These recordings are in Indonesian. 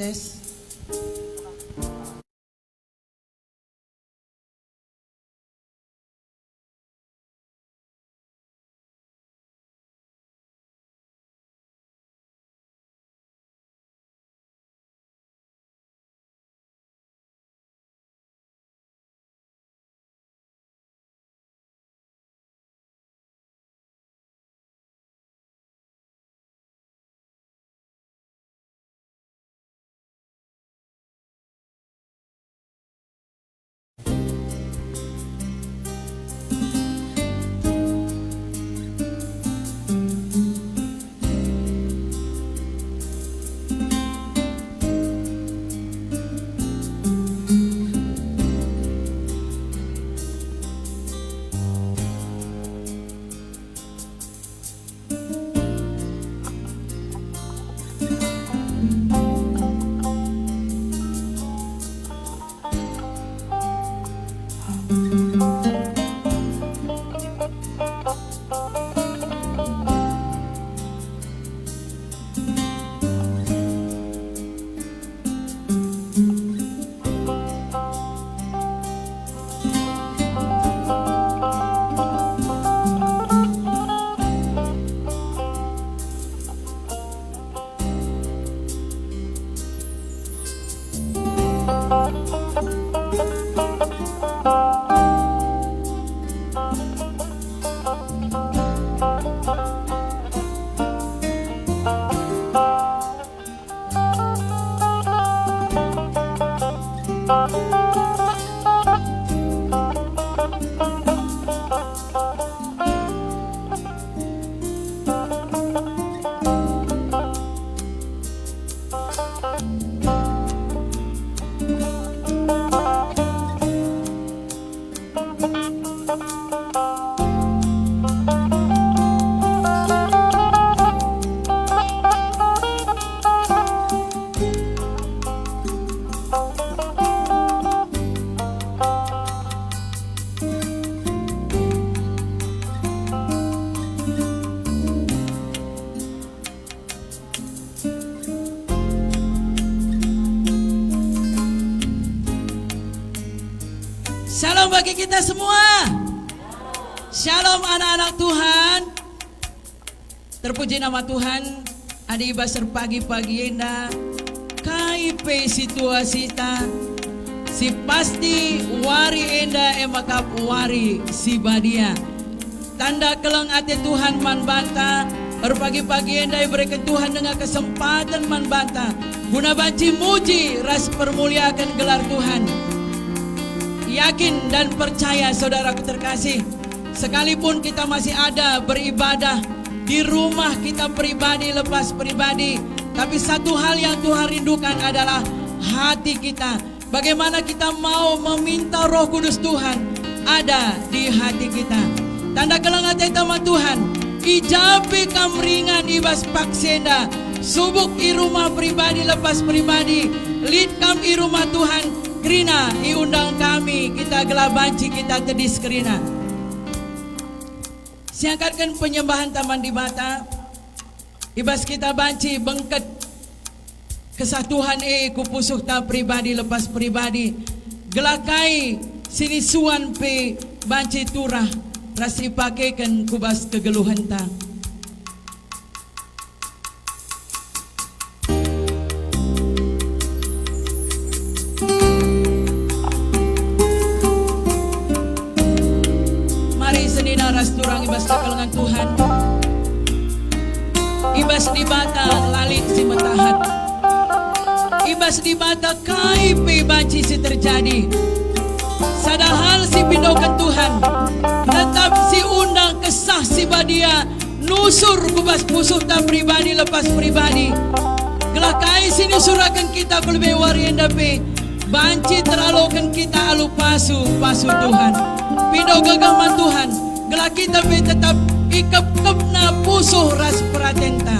tes. Shalom bagi kita semua. Shalom anak-anak Tuhan. Terpuji nama Tuhan. Adi basar pagi-pagi enda. KIP situasi ta. Si pasti wari enda emakap wari si badia. Tanda keleng ate Tuhan man banta. Pagi-pagi enda berikan Tuhan dengan kesempatan man banta. Guna banci muji ras permuliakan gelar Tuhan. Yakin dan percaya saudaraku terkasih, sekalipun kita masih ada beribadah di rumah kita pribadi lepas pribadi, tapi satu hal yang Tuhan rindukan adalah hati kita. Bagaimana kita mau meminta Roh Kudus Tuhan ada di hati kita. Tanda kelengat tema Tuhan, ijabe kamringan ibas paksenda, subuk i rumah pribadi lepas pribadi, lid kam i rumah Tuhan. Krina, iundang kami, kita gelabanci, kita tedis Krina. Siangkatkan penyembahan taman di mata. Ibas kita banci, bengket. Kesatuan kupusuh ta pribadi lepas pribadi. Gelakai, sini suan pe banci turah. Rasi pakaikan kubas kegeluhan ta. Turang ibas kekelengan Tuhan, ibas di bata lalit si matahat, ibas di bata KIP banci si terjadi. Sadahal si pindokan Tuhan, tetap si undang kesah si badia, nusur kubas pusuh ta pribadi lepas pribadi. Gelakai sini surakan kita pelbe warienda pe, banci teralokan kita alu pasu Tuhan, pindo gagaman Tuhan. Gelak kita tetap ikap-kap na puso ras pratenta.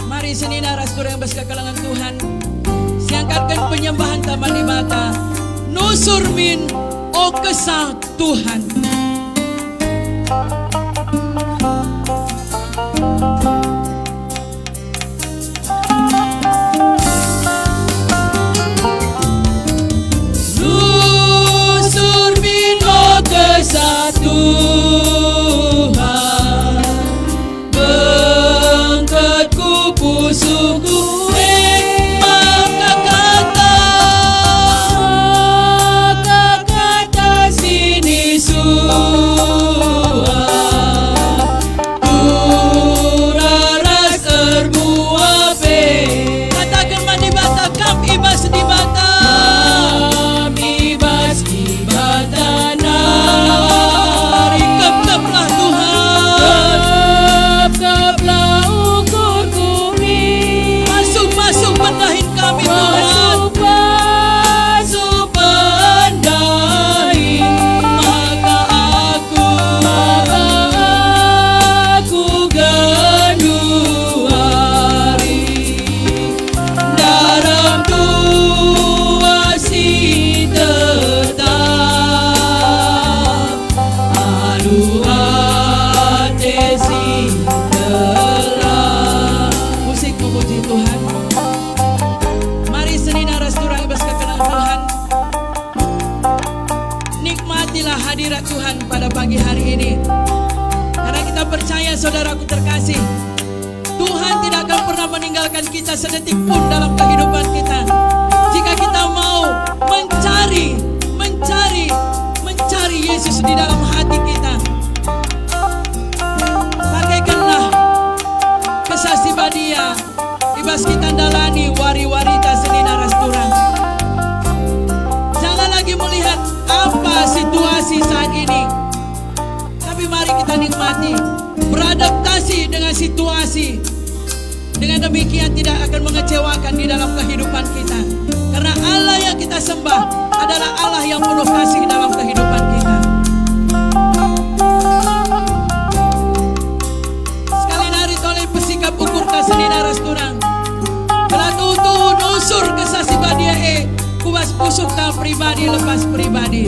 Mari senina ras turang bas kekalangan Tuhan. Siangkatkan penyembahan taman di mata. Nusur min o kesah Tuhan. Lusur bino kesatuan, bengketku pusuku maka kata sini suah uraras erbuah be. Katakan mandi bata kam ibas di bata, ibas di bata nari keplah Tuhan, keplah ukur kami, masuk pendahin kami Tuhan, masuk pendahin, maka aku genuari dalam dua si tetap, aduh hati si telah. Musik memuji Tuhan. Mari seni naras turang ibas kekenal Tuhan. Nikmatilah hadirat Tuhan pada pagi hari ini. Karena kita percaya saudaraku terkasih, Tuhan tidak akan pernah meninggalkan kita sedetik pun dalam kehidupan kita. Jika kita mau mencari Yesus di dalam hati kita, pakaikanlah kesasiba Dia, ibas kita dalani wari-warita seni naras turang. Jangan lagi melihat apa situasi saat ini, tapi mari kita nikmati, beradaptasi dengan situasi. Dengan demikian tidak akan mengecewakan di dalam kehidupan kita. Karena Allah yang kita sembah adalah Allah yang penuh kasih dalam kehidupan kita. Sekali nari toleh pesikap ukur kaseni naras turang. Kelatu tuh nusur kesasi badia kubas pusuk tal pribadi lepas pribadi.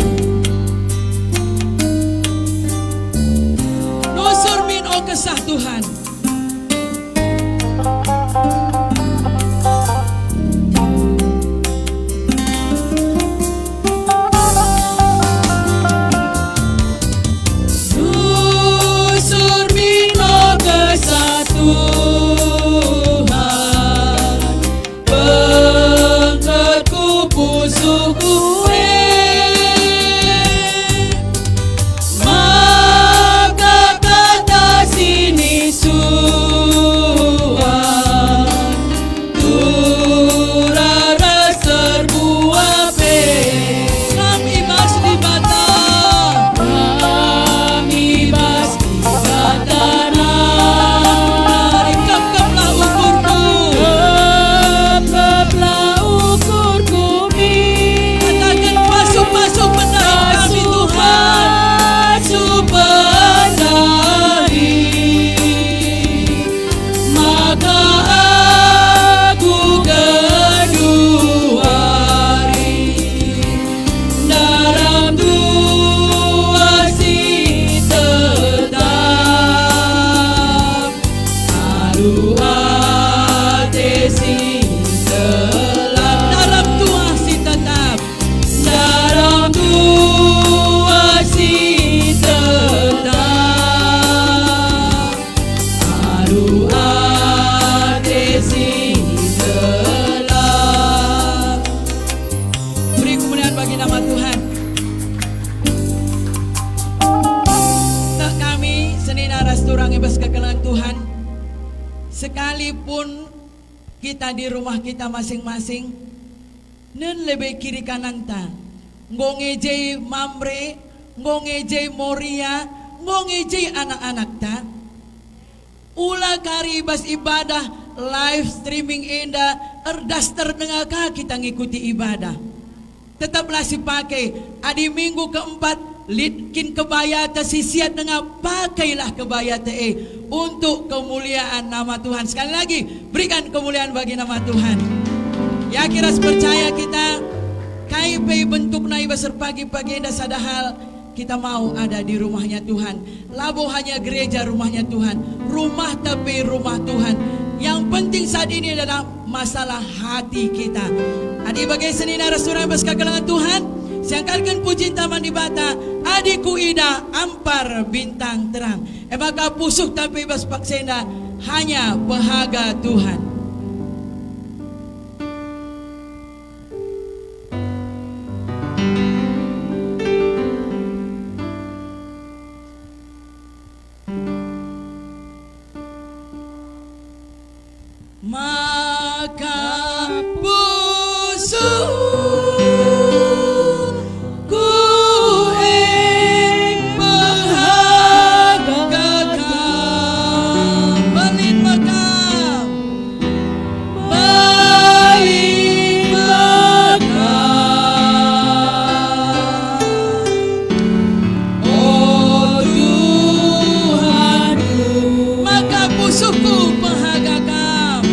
Nusur min o kesah Tuhan. Nusur bino kesatuan, bengketku pusuku maka kata sini suah turara serbuah be. Kami bas di bata, kami bas di bata nari keplah ukurku, keplah ukurku mi. Katakan masuk pendahin kami Tuhan, masuk pendahin, maka aku genuari dalam dua si tetap, aduh hati si telah. Dalam dua si tetap, dalam dua si tetap, aduh hati si telah. Beri kemuliaan bagi nama Tuhan. Tak kami seni naras turang ibas kekenalan Tuhan, sekalipun kita di rumah kita masing-masing, nen lebih kiri kanan ta, ngongejei mamre, ngongejei moria, ngongejei anak-anak ta, ulah kari ibas ibadah live streaming enda erdaster dengaka kita ngikuti ibadah. Tetaplah si pakai adi minggu keempat litkin kebaya sisiat dengan pakailah kebaya untuk kemuliaan nama Tuhan. Sekali lagi berikan kemuliaan bagi nama Tuhan. Ya kira percaya kita KIP bentuk naibas pagi-pagi enda sadahal kita mau ada di rumahnya Tuhan. Labo hanya gereja rumahnya Tuhan, rumah tapi rumah Tuhan. Yang penting saat ini adalah masalah hati kita. Adi bagai seni narasura bersekakalangan Tuhan, siangkan puji taman di bata, adiku ida ampar bintang terang. Maka pusuk tapi bas paksenda hanya bahaga Tuhan. Maka pusukku menghagakan balin makam oh Tuhanku. Maka pusukku menghagakan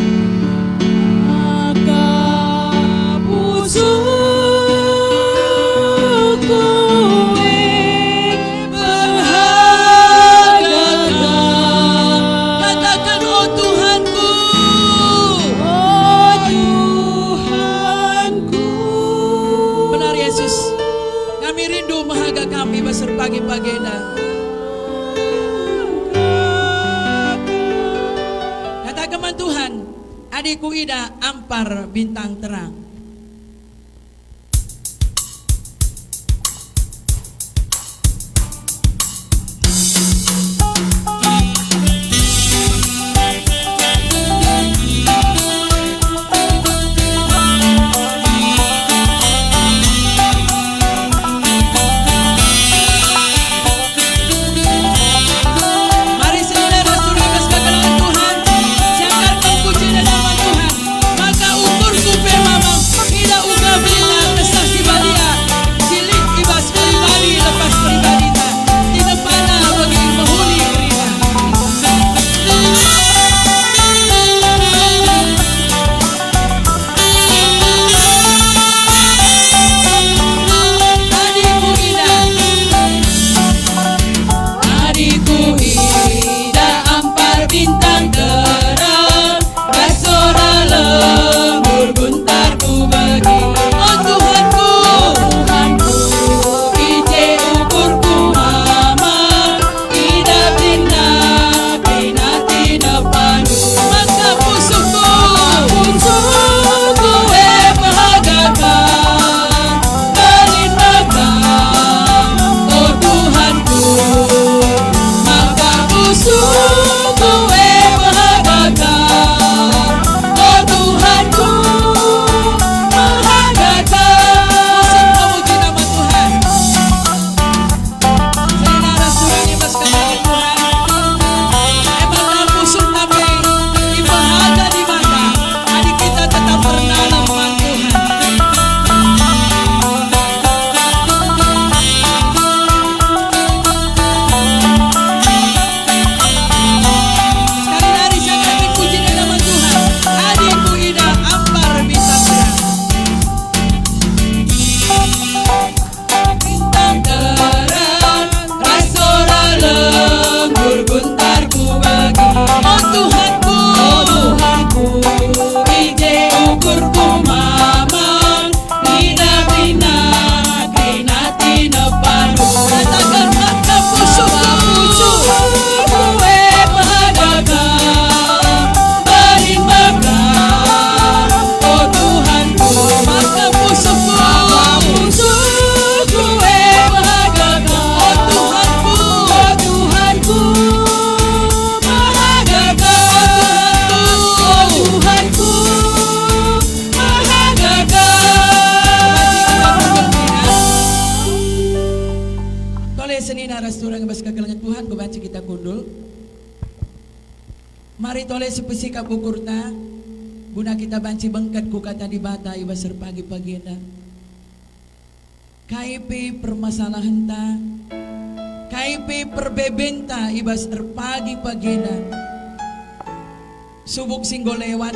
pagi-pagi dah. Katakan Tuhan, adikku ida ampar bintang terang. Mari toleh sepesi kapukurta guna kita banci bengkat ku kata di bata iba ser pagi-pagi enda. KIP permasalahan ta, KIP perbebenta iba ser pagi-pagi enda. Subuk singgo lewat,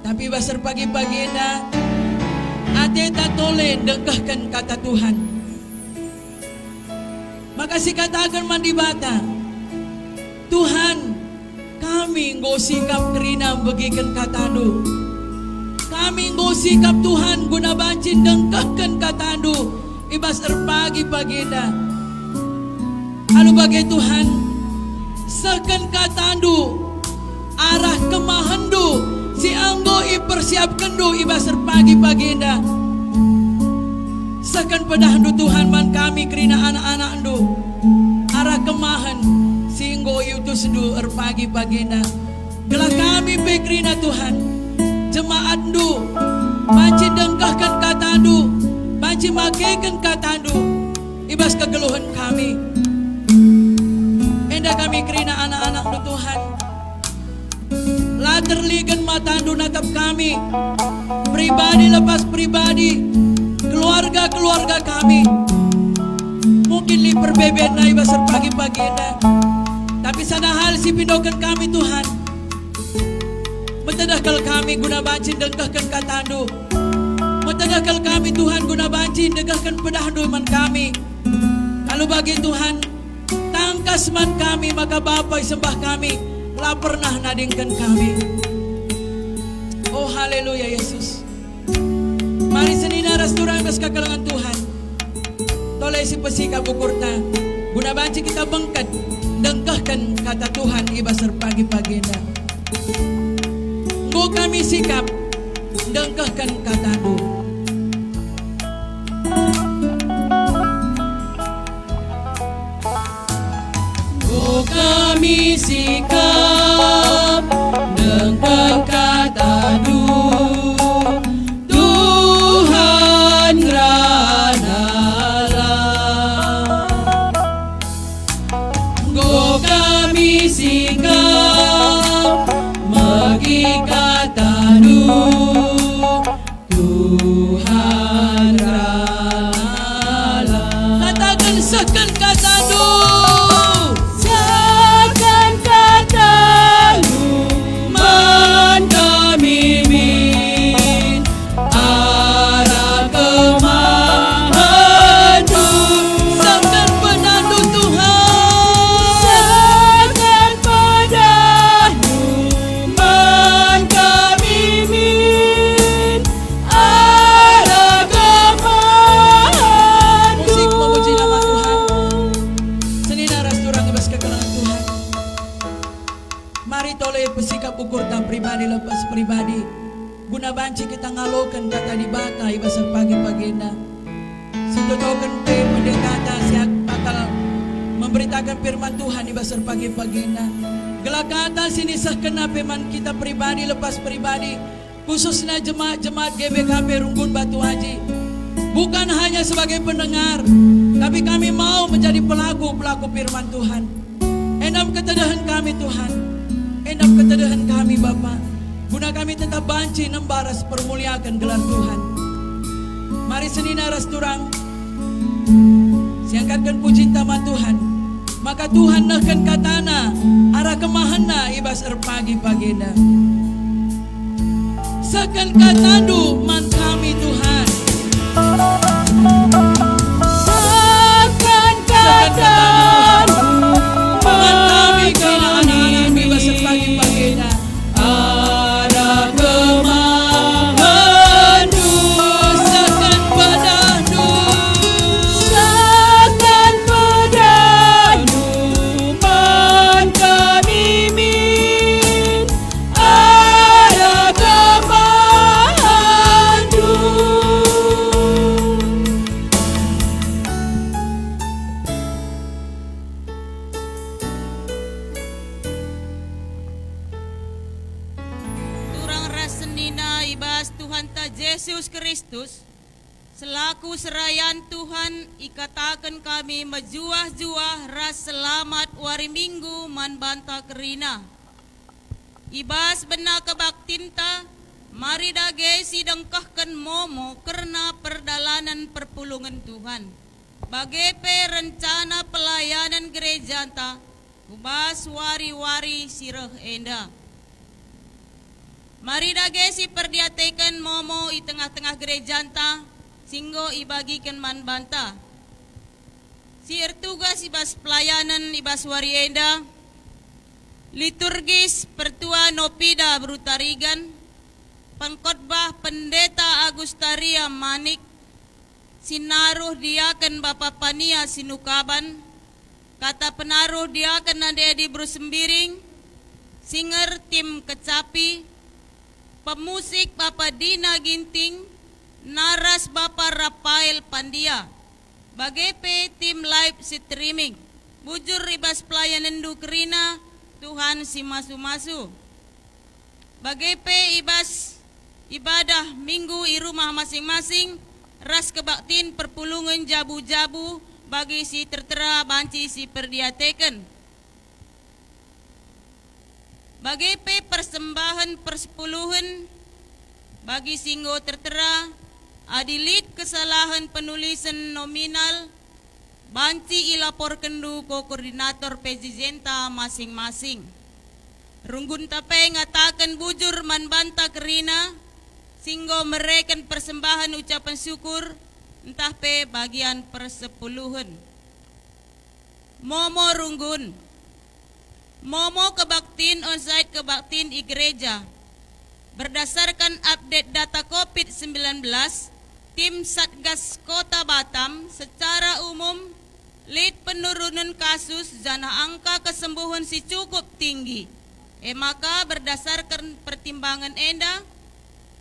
tapi iba ser pagi-pagi enda. Ate ta toleh dengkahkan kata Tuhan. Maka si katakan mandi bata, Tuhan, kami nggo sikap kerina bagikan katadu. Kami nggo sikap Tuhan guna bancin dengkahkan katadu. Ibas erpagi pagina. Alu bagai Tuhan, seken katandu arah kemahandu si anggo ipersiapkan du ibas erpagi pagina. Seken pedahandu Tuhan man kami kerina anak-anak du arah kemahan singgo iutus du erpagi pagina. Gelah kami pekrina Tuhan jemaat du banci dengkahkan katandu, banci makekan katandu ibas kegeluhan kami. Enda kami kerina anak-anak du Tuhan la terligan matandu natap kami pribadi lepas pribadi, keluarga-keluarga kami mungkin li perbebet na ibas pagi-pagi na, tapi sana hal si pindokan kami Tuhan metadakal kami guna bancin dengkahkan katandu, metadakal kami Tuhan guna bancin dengkahkan pedahandu man kami. Kalau bagi Tuhan tangkas man kami maka Bapa sembah kami la pernah nadingkan kami. Oh haleluya Yesus. Mari senina rasturang kas kakalangan Tuhan. Toleh si pesikap ukurta guna banci kita bengkat dengkahkan kata Tuhan ibasar pagi-pagi na. Nggo kami sikap dengkahkan kata du. Nggo kami sikap dengkah kata du. Sikap magi katanu Tuhan rala. Katakan sekan katanu, sekan katanu man kami min arah kemahanu. Sekan penandu Tuhan, pesikap ukur tak pribadi lepas pribadi guna banci kita ngalokan kata di bata ibasar pagi-pagi na sentutokan pe pendekata siak bakal memberitakan firman Tuhan ibasar pagi-pagi na gelak kata sini sah kena peman kita pribadi lepas pribadi khususnya jemaat-jemaat GBKP Runggun Batu Haji bukan hanya sebagai pendengar tapi kami mau menjadi pelaku firman Tuhan. Enam ketedahan kami Tuhan, endap ketedahan kami Bapa, guna kami tetap banci nembaras permuliakan gelar Tuhan. Mari senina rasturang siangkatkan puji taman Tuhan, maka Tuhan nakan katana arah kemahana ibas erpagi-pagina. Sekan katandu man kami Tuhan, sekan katandu man kami kena ibas erpagi-pagina. Arah kemahanu sekan pedanu, sekan pedanu man kami min arah kemahanu. Turang rasenina ibas Tuhan ta Yesus Kristus selaku serayan Tuhan ikatakan kami mejuah-juah ras selamat wari minggu man banta kerina ibas bena kebaktinta mari dage sidengkahkan momo karena perdalanan perpulungan Tuhan bagai rencana pelayanan gereja ta ubas wari-wari sirah enda. Mari dage si perdiatekan momo i tengah-tengah gereja ta singgo ibagikan man banta. Siar tugas ibas pelayanan ibas warienda, liturgis pertua Nopida Brutarigan, pengkhotbah Pendeta Agustaria Manik, sinaruh diaken Bapak Pania Sinukaban, kata penaruh diaken Ade Brusembiring, singer tim Kecapi, pemusik Bapak Dina Ginting, naras Bapak Rafael Pandia, bagepe tim live streaming, bujur ibas pelayanan dukrina, Tuhan si masu-masu. Bagepe ibas ibadah minggu i rumah masing-masing, ras kebaktin perpulungan jabu-jabu bagi si tertera banci si perdiateken. Bagepe persembahan persepuluhan bagi singgo tertera, adilit kesalahan penulisan nominal, banci ilaporkan du ko koordinator pejizenta masing-masing. Runggun tape ngatakan bujur manbanta kerina, singgo mereken persembahan ucapan syukur, entah pe bagian persepuluhan. Momo runggun, momo kebaktin onsite kebaktin i gereja. Berdasarkan update data COVID-19, tim Satgas Kota Batam secara umum lead penurunan kasus dan angka kesembuhan si cukup tinggi. Maka berdasarkan pertimbangan enda,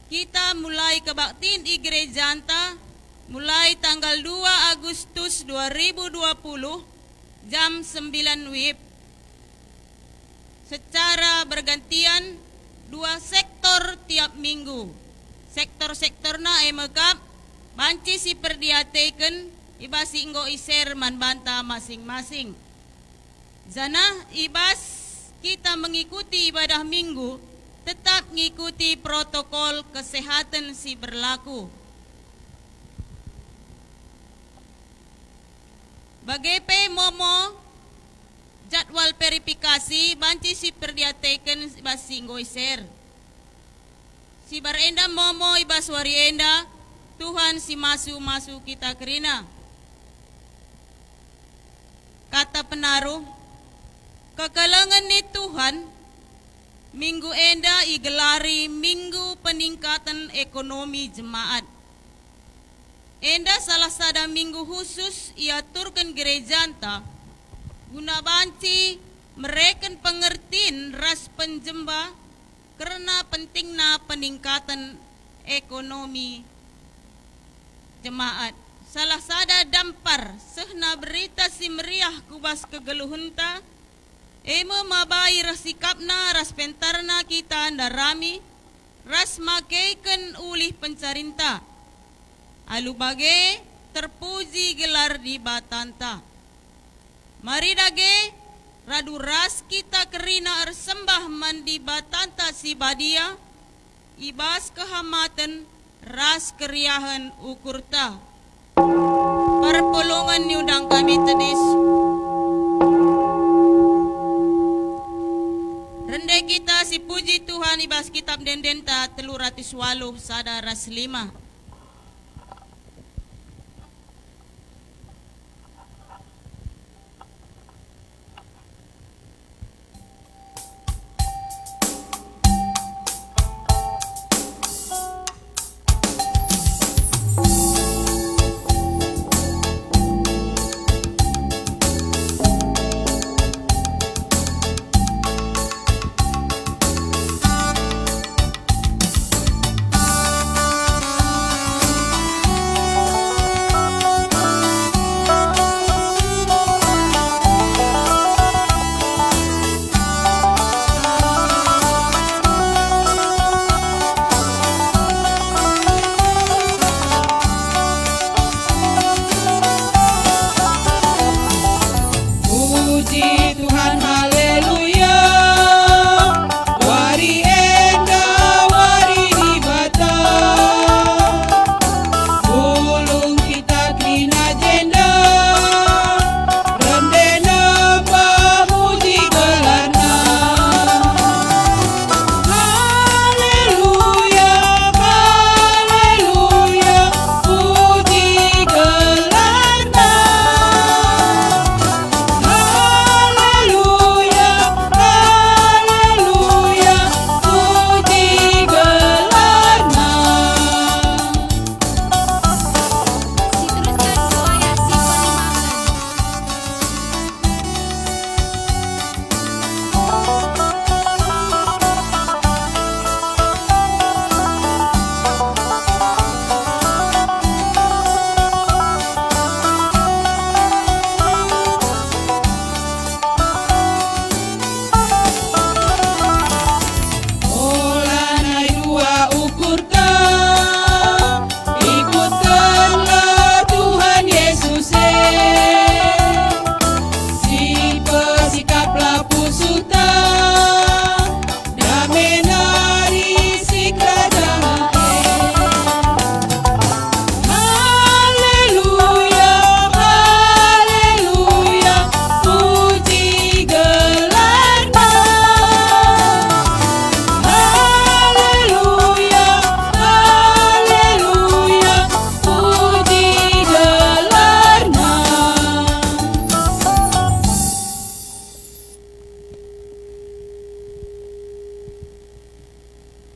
kita mulai kebaktin i gereja anta mulai tanggal 2 Agustus 2020 jam 9 WIB. Secara bergantian 2 sektor tiap minggu. Sektor-sektorna emekap banci si perdiateken ibas inggo iser manbanta masing-masing. Zana ibas kita mengikuti ibadah minggu tetap mengikuti protokol kesehatan si berlaku. Bagepe momo jadwal verifikasi banci si perdiateken ibas inggo iser. Si barenda momo ibas warienda, Tuhan si masu-masu kita kerina. Kata penaruh, kekalangan ni Tuhan, minggu enda igelari minggu peningkatan ekonomi jemaat. Enda salah sada minggu khusus iaturkan gereja anta, guna banci mereken pengertiin ras penjemba karena pentingna peningkatan ekonomi jemaat. Salah sada dampar sehna berita si meriah kubas kegeluhunta, emo mabai rasikapna ras pentarna kita andarami, ras makeiken ulih pencarinta. Alu bage terpuji gelar di batanta. Mari dage radu ras kita kerina ersembah mandi batanta si badia, ibas kehamatan ras keriahan ukurta. Perpulungan niudang kami tedis. Rendai kita si puji Tuhan ibas kitab dendenta 308 sada ras 5.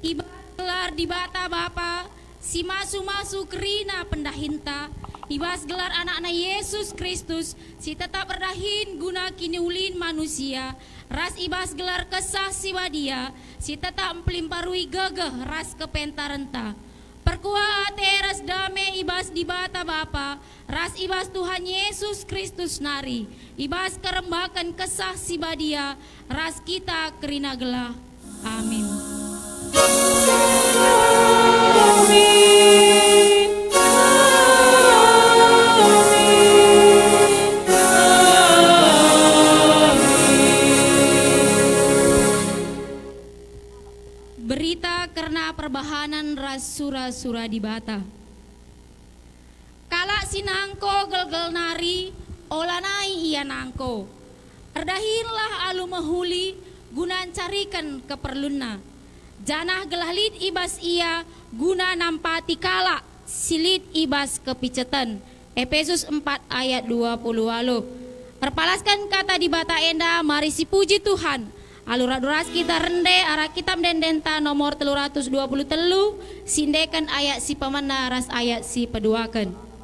Ibas gelar di bata bapa, si masu-masu kerina pendahinta, ibas gelar anak-anak Yesus Kristus, si tetap berdahin guna kini ulin manusia, ras ibas gelar kesah si wadia, si tetap mpelimparui gegeh ras kepentarenta. Perkua teras dame ibas di bata bapa, ras ibas Tuhan Yesus Kristus nari, ibas kerembakan kesah si badia, ras kita kerina gelah. Amin. Berita karena perbahanan ras sura-sura di bata. Kala sinangko gelgel nari, olanai ia nangko. Erdahinlah alu mahuli, gunan carikan keperlunna. Janah gelahlit ibas ia, guna nampati kala, silit ibas kepicetan. Efesus 4 ayat 20 walu. Perpalaskan kata di bata enda, mari si puji Tuhan. Aluraduras kita rende arah kitab dendenta nomor 320 telu, sindekan ayat si pemana ras ayat si peduakan.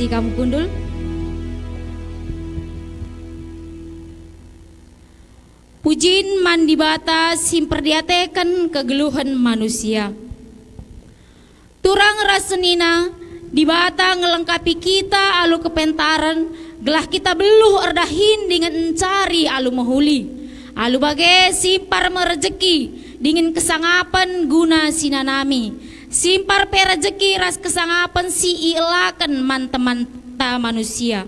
Kamu kundul. Pujin mandi bata simperdiatekan kegeluhan manusia. Turang rasenina di bata ngelengkapi kita alu kepentaran, gelah kita beluh erdahin dengan encari alu mahuli. Alu bagai simpar merejeki dengan kesangapan guna sinanami. Simpar perejeki ras kesangapan si ilakan man-teman ta manusia.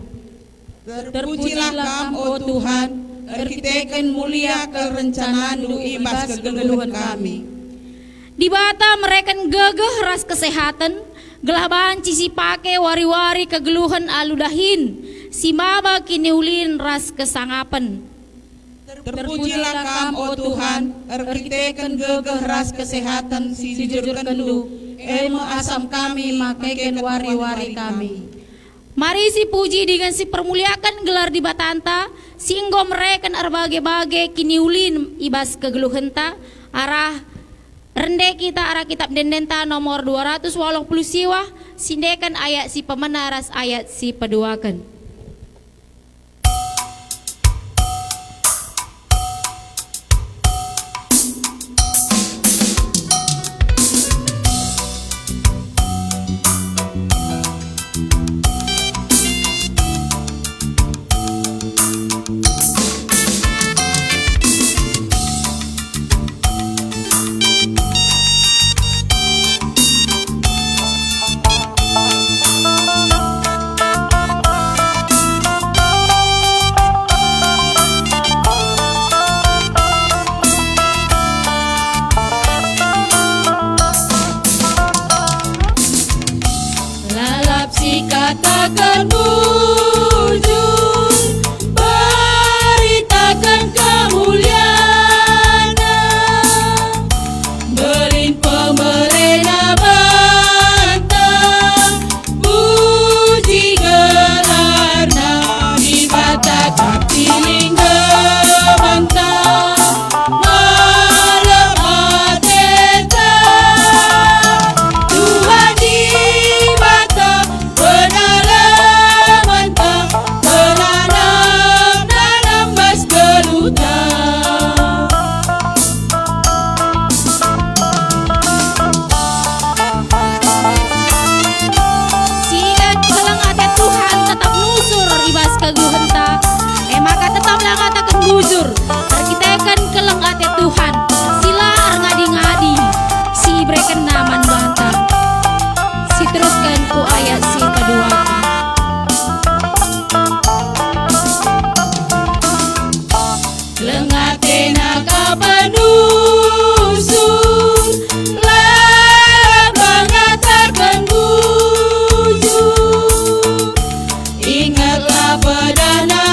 Terpujilah Kam, oh Tuhan, erkiteken mulia kerencanaan du ibas kegeluhan kami. Di bata mereka gegeh ras kesehatan, gelah banci si pake wari-wari kegeluhan aludahin, si maba kini ulin ras kesangapan. Terpujilah Kam, oh Tuhan, erkiteken gegeh ras kesehatan si jujurkan du, ilmu asam kami makeken wari-wari kami. Mari si puji dengan si permuliakan gelar di batanta, singgo mereka arbagai-bagai kini ulin ibas kegeluhenta, arah Rende kita arah kitab dendenta nomor 280 siwah, sindekan ayat si pemenaras ayat si peduakan. Katakan bujur, beritakan kemuliaan, belin pemerintah bantang, puji gelarna di mata kaki lingga bantang, malam adeta Tuhan di mata bujur, terkitakan keleng ate Tuhan, sila ngadi-ngadi, si breken naman banta, si teruskan ku ayat si kedua. Lengate naka penusur, mengatakan bujur, ingatlah pedana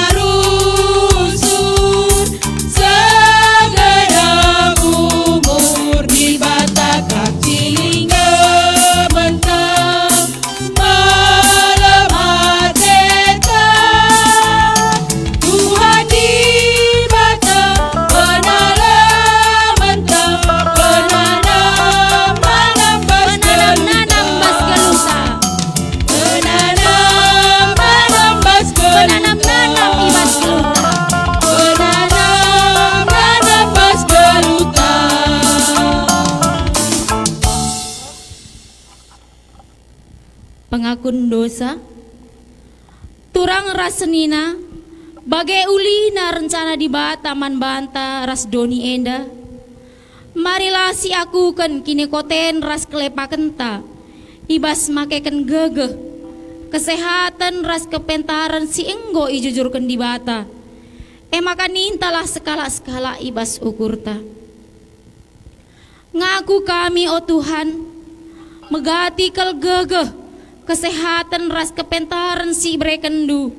pengakun dosa turang rasenina bagai ulina rencana di bataman banta ras doni enda, marilah si aku kan kini koten ras kelepakenta ibas makeken gegeh kesehatan ras kepentaran si enggo ijujurkan di bata makan intalah skala-skala ibas ukurta ngaku kami oh Tuhan megati kel gegeh kesehatan ras kepentaran si brekendu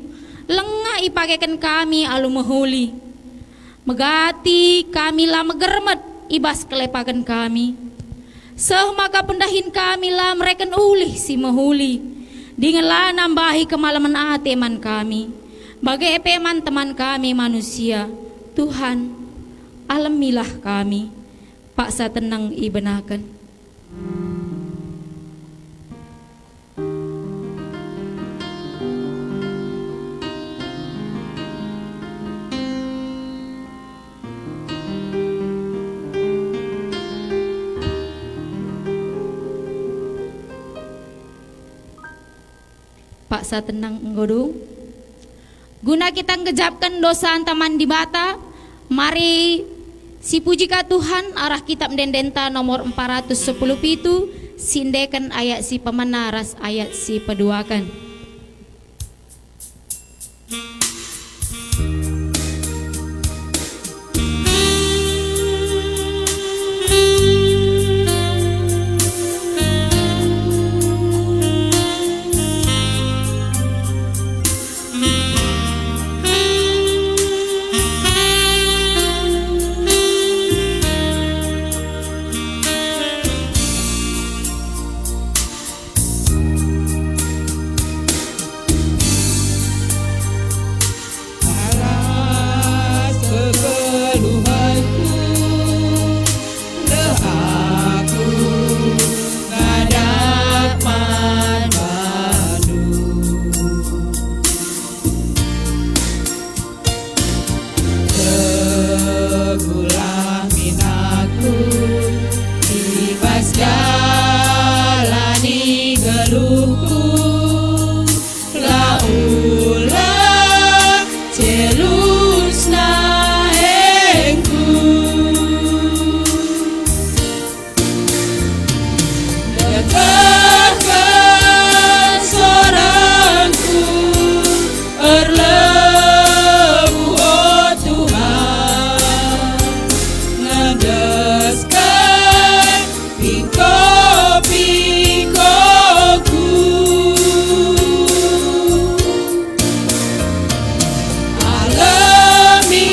lengah ipakekan kami alu mahuli megati kami lah megermet ibas kelepakan kami seh maka pendahin kami lah mereken ulih si mahuli dengan lah nambahi kemalaman ateman kami bagai epeman teman kami manusia Tuhan alamilah kami paksa tenang ibenakan. Paksa tenang enggodo guna kita ngejapkan dosa antaman di bata mari si puji ka Tuhan arah kitab dendenta nomor 410 pitu sindekan ayat si pemenaras ayat si peduakan. ngandeskeun pingko-pingkoku. Alami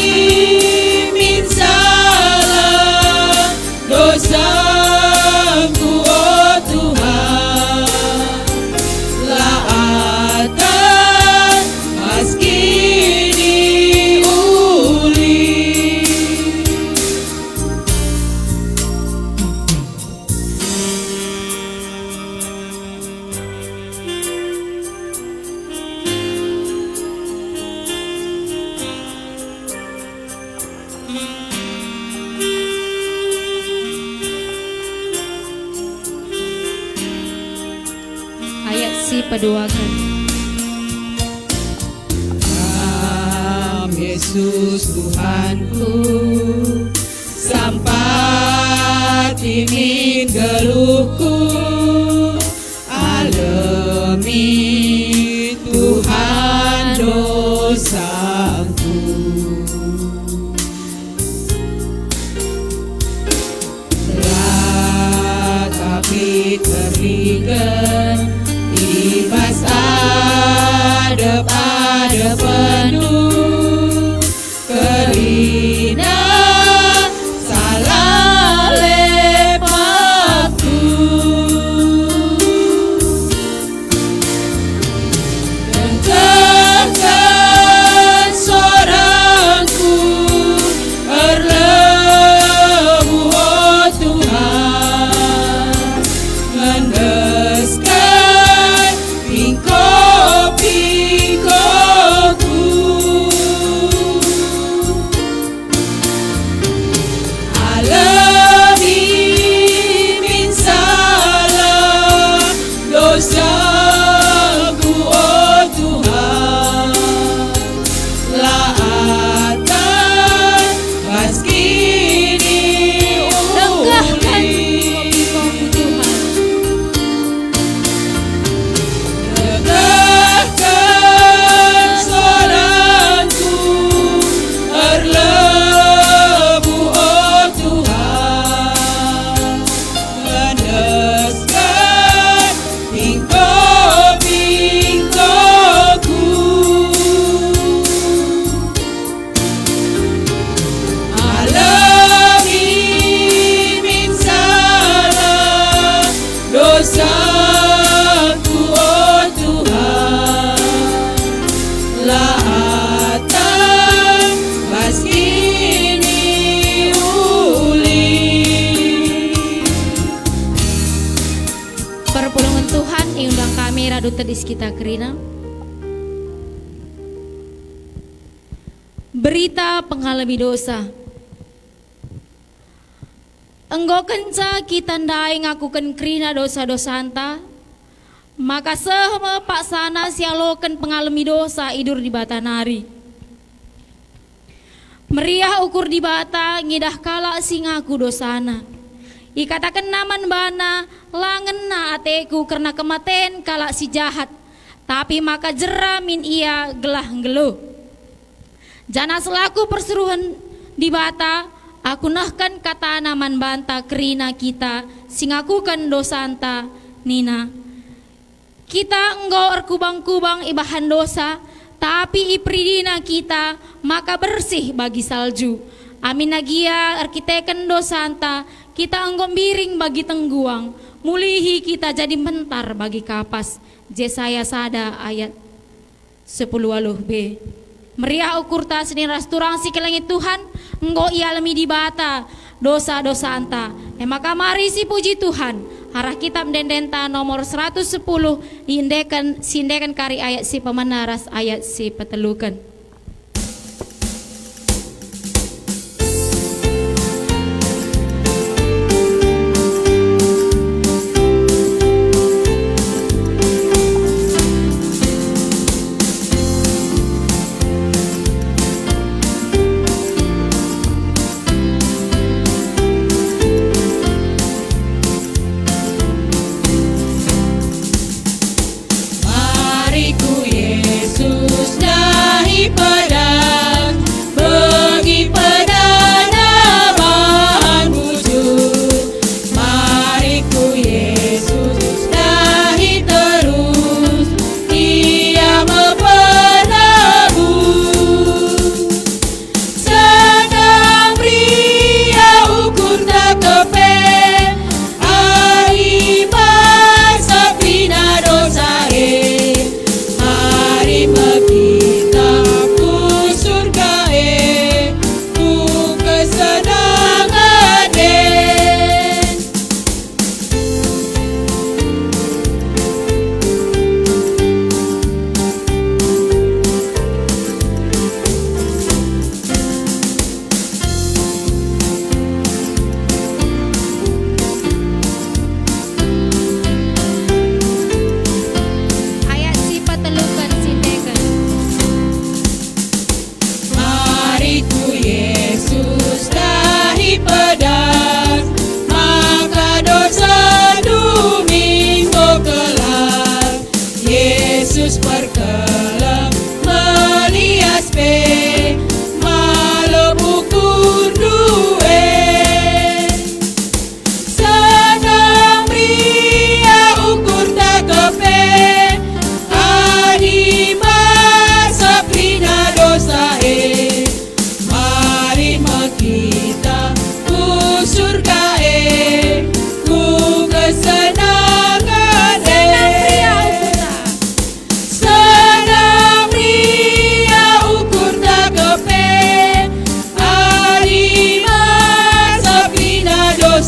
min salah dosaku, oh Tuhan, laatan meski diuli. Ayat si peduakan. Yesus Tuhanku, sampai timin geluhku, alami Tuhan dosaku. Tapi terikat ibas ada penuh kerina salah lepasku. Dan tekan sorangku erlebu, oh Tuhan, ngandeskeun pingko-pingkoku. Alami min salah dosaku, oh Tuhan, laatan meski Lenggahkan diuli. pingkoku Tuhan. Tegakkan solatku erlebu, oh Tuhan, ngandeskeun pingko-pingkoku. Alami min salah dosaku, oh Tuhan, laatan meski diuli. Perpulungan Tuhan iundang kami radu tedis kita kerina. Berita pengalami dosa. Enggo kenca kita ndai ngakukan kerina dosa-dosa anta, maka sehema paksana sialoken pengalami dosa idur di bata nari. Meriah ukur di bata ngidah kala singaku dosana. Ikatakan naman bana langena ateku karena kematen kala si jahat, tapi maka jeramin ia gelah geluh. Jana selaku perseruhan di bata, aku nahkan kata naman banta kerina kita singakukan dosanta nina. Kita enggo erkubang-kubang ibahan dosa, tapi ipridina kita maka bersih bagi salju. Amin nagia arkiteken dosanta, kita enggo miring bagi tengguang, mulihi kita jadi mentar bagi kapas. Jesaya sada ayat 10b. Meriah ukur ta seni rasturang si kelengit Tuhan, enggo ia lemi di bata dosa-dosa anta. Maka mari si puji Tuhan. Arah kitab dendenta nomor 110 diindekan sindekan kari ayat si pemenaras ayat si petelukan. Mari ku Yesus dahi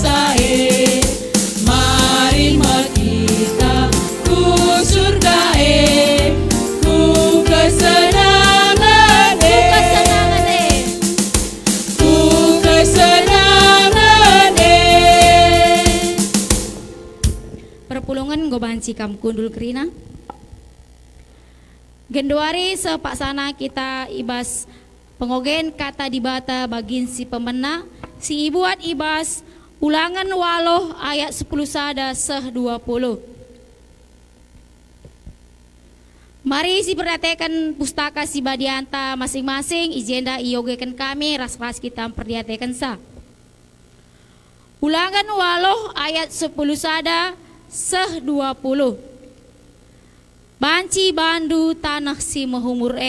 dosa mari kita ku surga ku kesenangan ku kesenangan Perpulungan gobanci kam kundul kerina. Genduari sepaksana kita ibas pengogen kata dibata bagin si pemena si ibuat ibas Ulangan waloh ayat 10 sada seh 20. Mari si perhatikan pustaka si badianta masing-masing ijenda iyogekan kami ras-ras kita perhatikan sa. Ulangan waloh ayat 10 sada seh 20. Banci bandu tanah si mahumur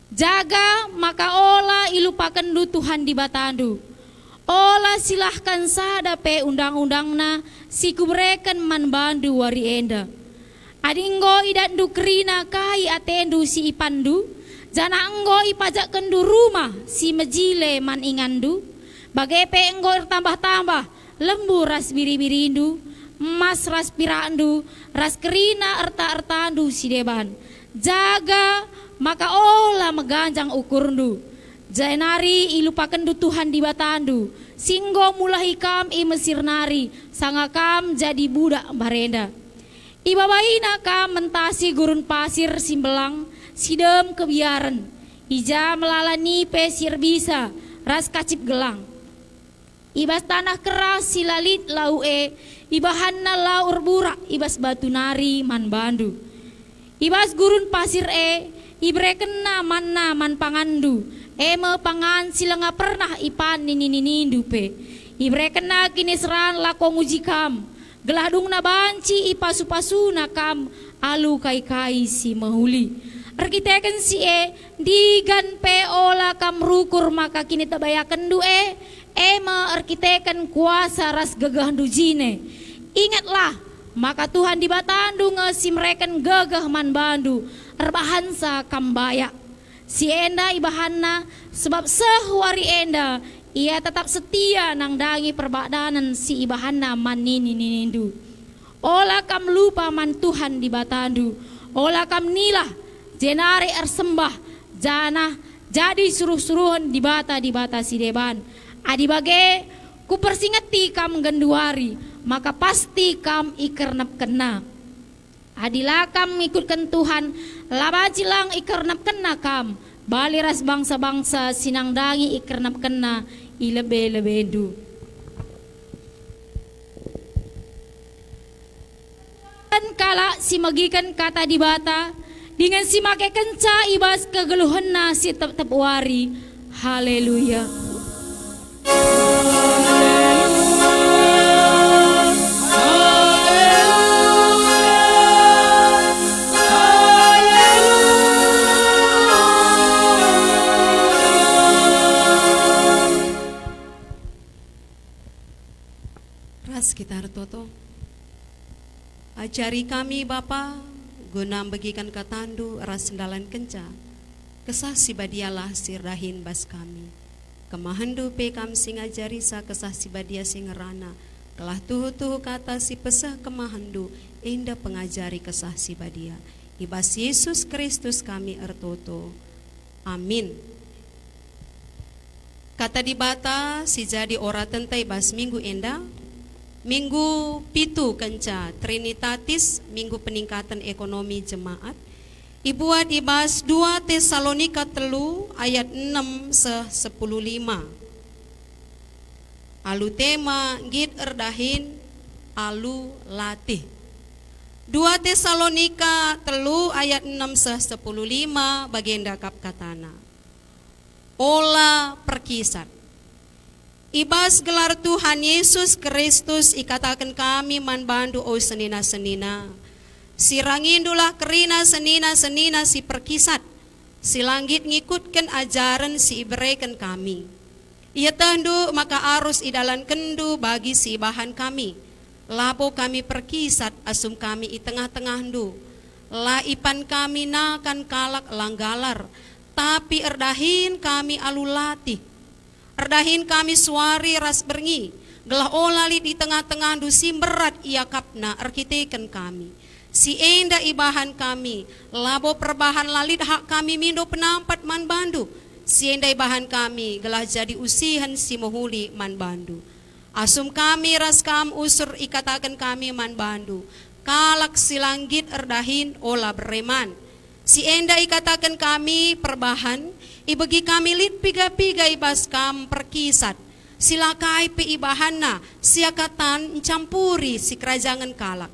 Jaga maka olah ilupakan du Tuhan di batandu. Olah silahkan sada pe undang-undangna si kubreken man bandu wari enda. Adinggo idat du kerina kai atendu si ipandu. Jana enggo ipajak kendu rumah si mejile man ingandu. Bagepe enggo tambah-tambah lembu ras biri-birindu. Emas ras pirandu, ras kerina erta-ertandu si deban. Jaga maka olah meganjang ukurndu. Jainari ilupakan du Tuhan di batandu. Singgo mulahi kam i mesir nari, sanga kam jadi budak barenda. Ibabaina kam mentasi gurun pasir simbelang, sidem kebiaran. Ija melalani pesir bisa, ras kacip gelang. Ibas tanah keras silalit lau ibahanna laur burak ibas batu nari man bandu. Ibas gurun pasir ibrekena manna man pangandu. Me pangan sila nga pernah ipan nininindu pe. Ibrekena kini seran lakong ujikam. Geladung na banci ipasu-pasu na kam alu kai-kai si mahuli. Arkiteken si digan pe ola kam rukur maka kini tabayakan du Ema arkiteken kuasa ras gagah dujine. Ingatlah, maka Tuhan di batandu ngesimreken gagah man bandu. Erbahansa kambaya. Si enda ibahanna sebab sehwari enda ia tetap setia nang dangi perbadanan si ibahanna man ninindu. Ola kam lupa man Tuhan di batandu. Ola kam nilah jenari ersembah jana jadi suruh-suruhan di bata si deban. Adi bage ku persingeti kam genduari maka pasti kam ikernap kena. Adilah kam ikutkan Tuhan labajilang ikernap kena kam. Bali ras bangsa-bangsa sinangdangi ikernap kena ilebe-lebedu. Dan kala si magikan kata di bata dengan si make kenca ibas kegeluhanna si tep-tep wari. Haleluya. Ras kita toto ajari kami Bapa guna bagikan katandu ras sendalan kenca kesah si badialah sirahin bas kami kemahandu pe kam sing ajari sa kesah si badia sing ngerana kelah tuhu kata si pesah kemahandu inda pengajari kesah si badia ibas Yesus Kristus kami ertoto amin. Kata di bata si jadi ora tentai bas minggu enda minggu pitu kenca Trinitatis minggu peningkatan ekonomi jemaat ibuat ibas 2 Tesalonika 3 ayat 6 se 10:5 alu tema git erdahin alu latih 2 Tesalonika 3 ayat 6 se 10:5 bagenda kap katana ola perkisat ibas gelar Tuhan Yesus Kristus ikatakan kami man bandu o senina-senina. Sirangindulah kerina senina-senina si perkisat. Si langit ngikutkan ajaran si ibrekan kami. Ia tendu maka arus idalan kendu bagi si bahan kami. Labo kami perkisat asum kami i tengah-tengah du. Laipan kami nakan kalak langgalar. Tapi erdahin kami alulatih. erdahin kami suari ras berngi, gelah olali di tengah-tengah du simberat ia kapna arkiteken kami. Si enda ibahan kami, labo perbahan lalit hak kami mindo penampat man bandu. Si enda ibahan kami, gelah jadi usihan si mohuli man bandu. Asum kami ras kam usur ikatakan kami man bandu. Kalak silanggit erdahin ola bereman. Si enda ikatakan kami perbahan, ibagi kami lit piga-piga ibas kam perkisat. Silakai pe ibahana, siakatan campuri si kerajaan kalak.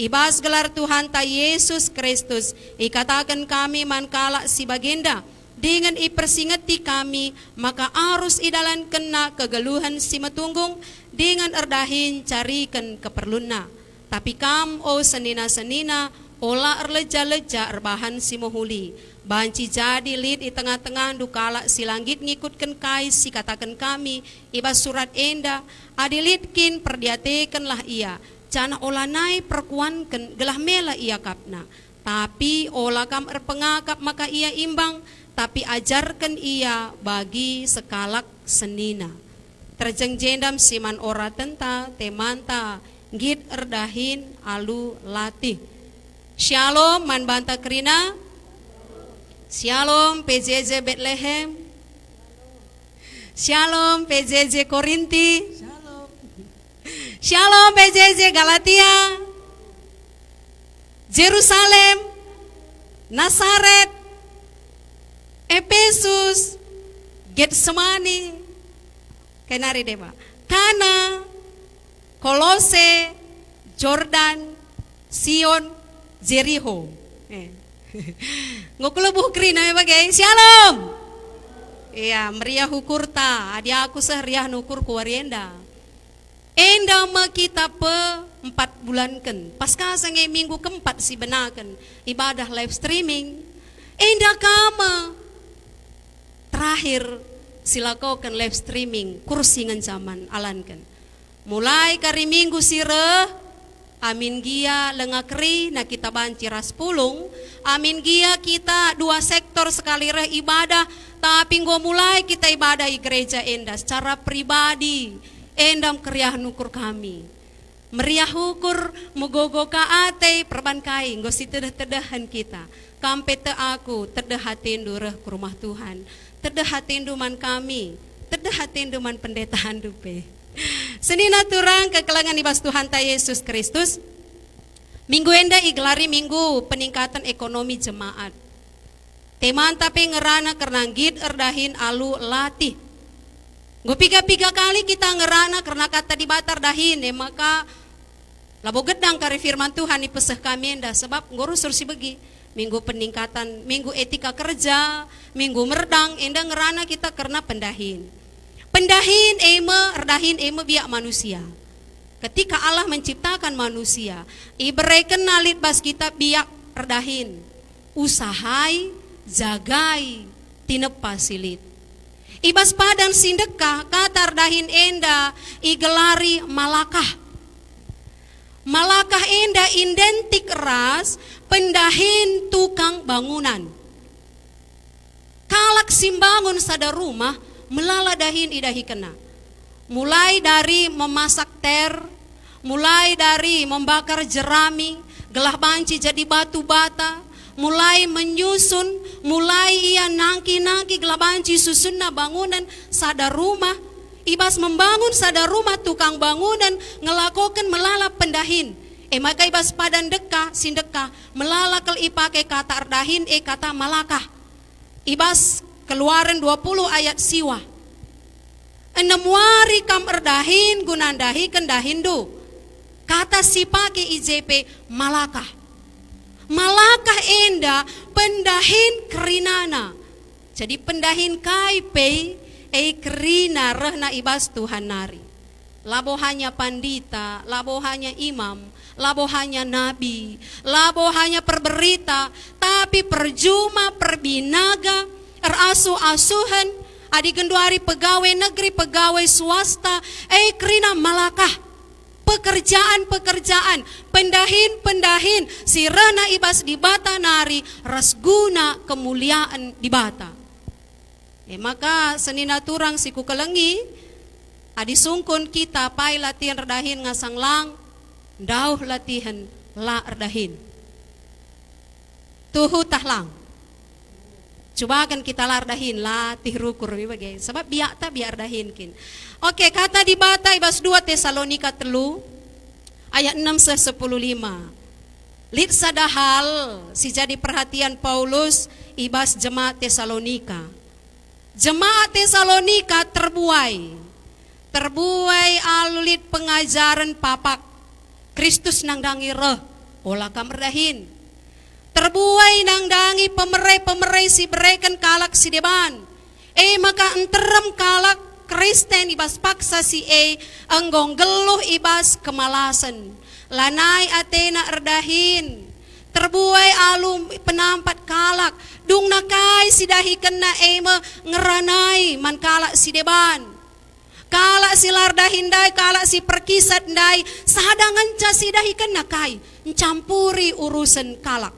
Ibas gelar Tuhan ta Yesus Kristus, ikatakan kami man kalak si bagenda. Dengan ipersingeti kami, maka arus idalan kena kegeluhan si metunggung, dengan erdahin carikan keperluna. Tapi kam o senina-senina, ola erleja-leja erbahan si mohuli. Banci jadi lid di tengah-tengah dukala si langgit ngikutkan kai si katakan kami. Ibas surat enda, adilitkin perdiatekanlah ia. Cana ola nai perkuankan gelah mela ia kapna. Tapi ola kam erpengakap maka ia imbang. Tapi ajarkan ia bagi sekalak senina. Terjeng jendam siman ora tenta temanta git erdahin alu latih. Shalom man banta kerina. Shalom PJJ Bethlehem. Shalom PJJ Korinti. Shalom PJJ Galatia. Jerusalem. Nazaret. Efesus. Getsemani. Kenari deh Pak. Kana. Kolose. Jordan. Sion. Jericho. Ngokulubuh krina ya bagai. Shalom. Iya, meriah hukurta. Adi aku sehriah nukur kuarienda. Enda ma kita pe 4 bulan ken. Pasca sange minggu keempat si benakan ibadah live streaming. Enda kama terakhir silakokan live streaming kursingan zaman alankan. Mulai kari minggu sireh amin gia lengakri na kita banci ras pulung. Amin gia kita 2 sektor sekali reh ibadah. Tapi ngo mulai kita ibadah di gereja enda secara pribadi. Endam kriah nukur kami. Meriah hukur mugogo kaate perbankai ngosi tedah-tedahan kita. Kampe te aku tedahatindu reh ke rumah Tuhan. Tedahatindu man kami. Tedahatindu man pendetaan dupe. Senina turang kekelangan ibas Tuhan ta Yesus Kristus. Minggu enda igelari minggu peningkatan ekonomi jemaat. Teman tapi ngerana karena gid erdahin alu latih. Gue piga-piga kali kita ngerana karena kata dibatar dahin maka labo gedang kari firman Tuhan dipeseh kami enda sebab ngurus sursi begi minggu peningkatan, minggu etika kerja, minggu merdang enda ngerana kita karena pendahin. Pendahin erdahin biak manusia. Ketika Allah menciptakan manusia, ibereken nalit bas kita biak erdahin. Usahai, jagai, tinepa silit. Ibas padan sindekah katar dahin enda igelari malakah. Malakah enda identik ras pendahin tukang bangunan. Kalak simbangun sada rumah melala dahin idahi kena. Mulai dari memasak ter, mulai dari membakar jerami, gelah banci jadi batu bata. Mulai menyusun, mulai ia nangki-nangki gelabanci susunna bangunan sada rumah. Ibas membangun sada rumah tukang bangunan ngelakokan melalap pendahin. Maka ibas padan deka sindeka melalakal ipake kata erdahin kata malakah. Ibas Keluaran 20 ayat siwa. 6 wari kam erdahin gunandahi kendahindu. Kata sipake IJP malakah. Malakah enda pendahin kerinana. Jadi pendahin kaipe kerina rehna ibas Tuhan nari. Labo hanya pandita, labo hanya imam, labo hanya nabi, labo hanya perberita, tapi perjuma, perbinaga, erasu-asuhan, adi genduari pegawai negeri, pegawai swasta, kerina malakah. Pekerjaan-pekerjaan, pendahin-pendahin, si rena ibas di bata nari, ras guna kemuliaan di bata. Maka senina turang si kukelengi adi sungkun kita pai latihan erdahin ngasang lang dauh latihan la erdahin tuhu tahlang. Coba kan kita la erdahin latih rukur bagai sebab biak ta biar erdahin kin. Oke, kata di bata ibas 2 Tesalonika 3 ayat 6-10-5. Lid sadahal si jadi perhatian Paulus ibas jemaat Tesalonika. Jemaat Tesalonika terbuai alulit pengajaran papak Kristus nang dangi reh olah kamerdahin. Terbuai nang dangi pemerai si berikan kalak si deban. Maka enterem kalak Kristen ibas paksa si enggong geluh ibas kemalasan. Lanai Athena erdahin. Terbuai alum penampat kalak. Dung nakai si dahi kena ngeranai man kalak si deban. Kalak si lardahin dai, kalak si perkisat dai. Sadangan ca si dahi kena kai. Campuri urusan kalak.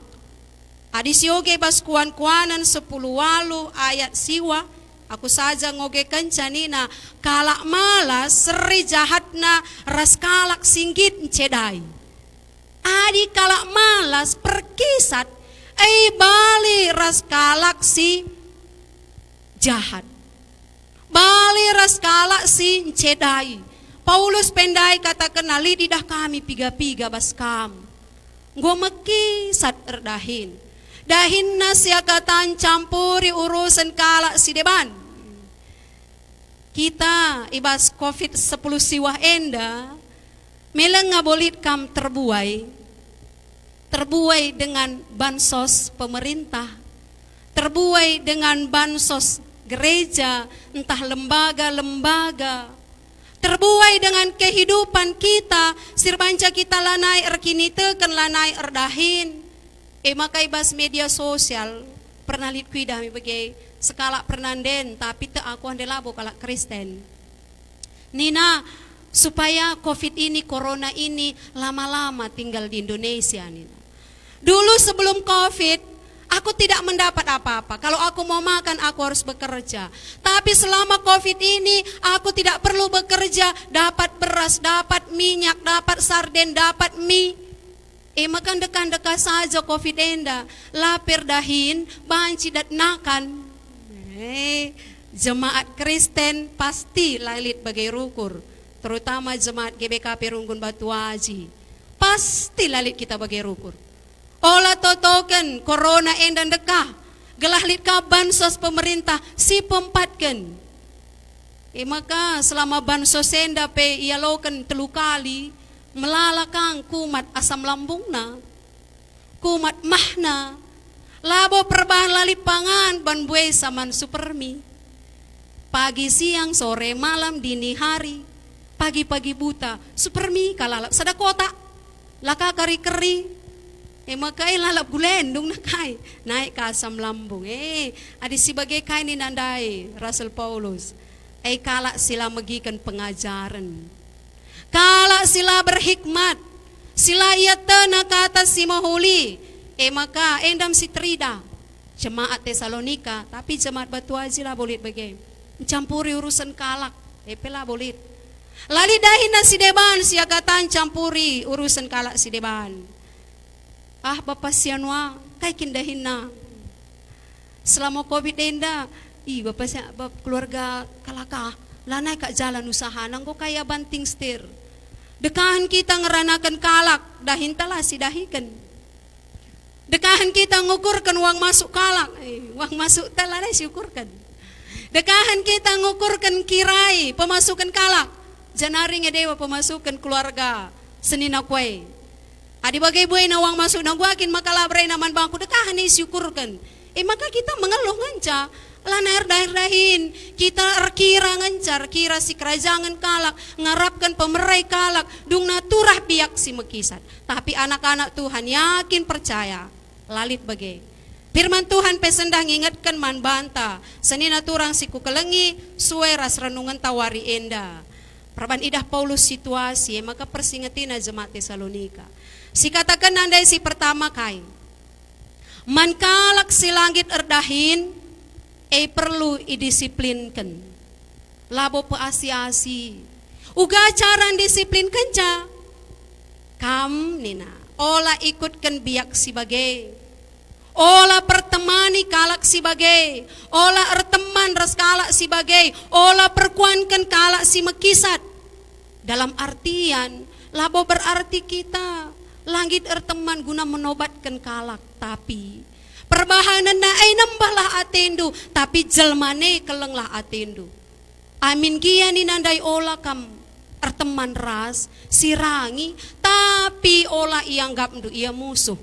Adis yoge bas kuan-kuanan 10 walu ayat siwa. Aku saja ngoge kencanina kalak malas seri jahatna ras kalak singgit cedai. Adi kalak malas perkisat bali ras kalak si jahat. Bali ras kalak si cedai. Paulus pendai kata kenali didah kami piga-piga bas kam. Gua mekisat erdahin. Dahin nasya katan campuri urusan kalak si deban. Kita ibas COVID-10 siwah enda meleng ngabolit kam terbuai dengan bansos pemerintah, terbuai dengan bansos gereja, entah lembaga-lembaga, terbuai dengan kehidupan kita, sirbanca kita lanai erkinitekan lanai erdahin. Maka ibas media sosial pernah lihat kuidah bagai sekala pernanden tapi te aku ande labo kalak Kristen. Nina supaya COVID ini, corona ini lama-lama tinggal di Indonesia Nina. Dulu sebelum COVID aku tidak mendapat apa-apa. Kalau aku mau makan aku harus bekerja. Tapi selama COVID ini aku tidak perlu bekerja, dapat beras, dapat minyak, dapat sarden, dapat mie. Makan dekan-dekan saja COVID enda, lapir dahin, banci dat nakan. Jemaat Kristen pasti lalit bagai rukur, terutama jemaat GBKP Runggun Batu Aji. Pasti lalit kita bagai rukur. Olah totoken corona enda dekah, gelahlit ka bansos pemerintah si pempatken. Maka selama bansos enda pe ialoken 3 kali, melalakang kumat asam lambungna, kumat mahna, labo perbahan lalit pangan ban buai saman supermi. Pagi, siang, sore, malam, dini hari, pagi-pagi buta, supermi kalalap sadakota, laka kari-keri. Maka lalap gulendung na kay, naik ka asam lambung. Adi sebagai kay ni nandai, Rasul Paulus, kalak sila magikan pengajaran. Kala sila berhikmat, sila ia tena kata si mahuli. Maka endam si Trida, jemaat Tesalonika, tapi jemaat Batu Aji lah boleh bagai campuri urusan kalak, pela boleh. Lali dahin na si deban siya katan campuri urusan kalak si deban. Bapak sianwa, kay kindahin na. Selama COVID enda, bapak siya keluarga kalaka, lanai kak jalan usaha, nangko kaya banting setir. Dekahan kita ngeranakan kalak, dahin telah si dahikan. Dekahan kita ngukurkan uang masuk kalak, uang masuk telah si ukurkan. Dekahan kita ngukurkan kirai, pemasukan kalak. Janaring dewa pemasukan keluarga, senina kue. Adi bagai buai na uang masuk na guakin makalabray naman bangku, dekahan si ukurkan. Maka kita mengeluh nganca. Lana dahin kita kira ngencar kira si kerajaan kalak ngarapkan pemerai kalak dung naturah biak si mekisat. Tapi anak-anak Tuhan yakin percaya lalit bagai firman Tuhan pesendang ingatkan man banta senina turang si kukelengi suwe ras renungan tawari enda. Perban idah Paulus situasi maka persingatina jemaat Tesalonika. Si katakan nandai si pertama kai man kalak si langit erdahin perlu idisiplinkan. Labo peasi-asi. Uga cara disiplinkan ca. Kam nina, ola ikutkan biak sebagai. Ola pertemani kalak sebagai. Ola erteman ras kalak sebagai. Ola perkuankan kalak si mekisat. Dalam artian, labo berarti kita langit erteman guna menobatkan kalak. Tapi perbahanan na ay nambahlah atendu. Tapi jelmane kelenglah atendu. Amin kia ni nandai ola kam erteman ras sirangi. Tapi ola ianggap ndu ia musuh.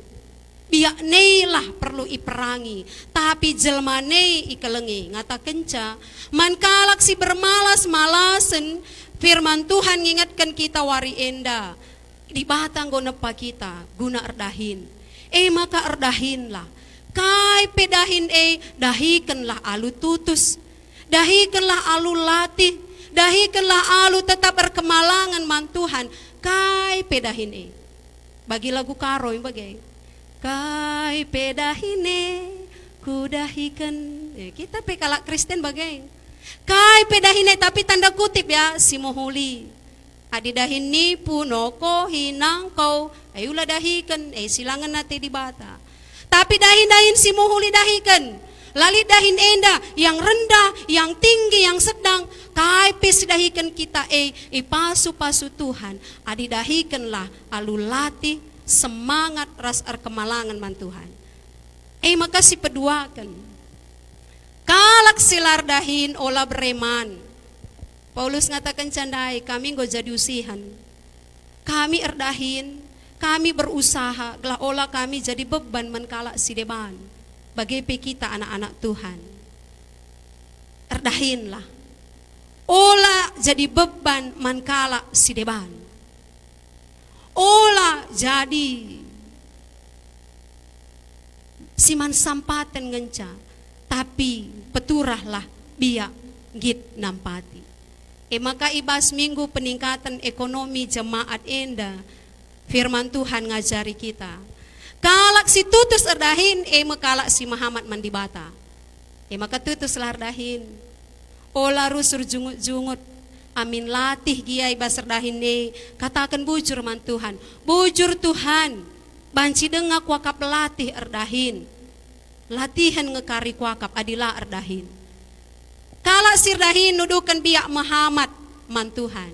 Biak neilah perlu iperangi. Tapi jelmane ikelengi. Ngata kenca. Man kalak si bermalas-malasen. Firman Tuhan ngingatkan kita wari enda. Di batang gonepa kita guna erdahin. Maka erdahinlah. Kai pedahin dahikanlah alu tutus. Dahikanlah alu latih. Dahikanlah alu tetap berkemalangan man Tuhan. Kai pedahin Bagi lagu karoy bagai. Kai pedahin ku dahikan. Kita pekalak Kristen bagai. Kai pedahine tapi tanda kutip ya si mohuli. Adidahin nipu noko hinang kau. Ayulah dahikan silangan nate di bata. Tapi dahin si mohuli dahikan. Lalit dahin enda yang rendah, yang tinggi, yang sedang. Kai pes dahikan kita pasu-pasu Tuhan. Adidahikanlah alu latih semangat ras kemalangan man Tuhan. Makasih peduakan. Kalak silar dahin olah bereman. Paulus ngatakan candai, kami go jadi usihan. Kami erdahin, kami berusaha, gelah olah kami jadi beban menkalak si deban. Bagi kita anak-anak Tuhan. Erdahinlah. Olah jadi beban menkalak si deban. Olah jadi siman sampaten ngenca. Tapi peturahlah biak git nampati. Maka ibas minggu peningkatan ekonomi jemaat enda. Firman Tuhan ngajari kita. Kalak si tutus erdahin, kalak si Muhammad mandibata. Maka tutus lardahin. Ola rusur jungut-jungut. Amin latih gia ibas erdahin katakan bujur man Tuhan. Bujur Tuhan. Banci dengak wakap latih erdahin. Latihan ngekari kuakap adilah erdahin. Kala sirdahin nudukan biak Muhammad man Tuhan.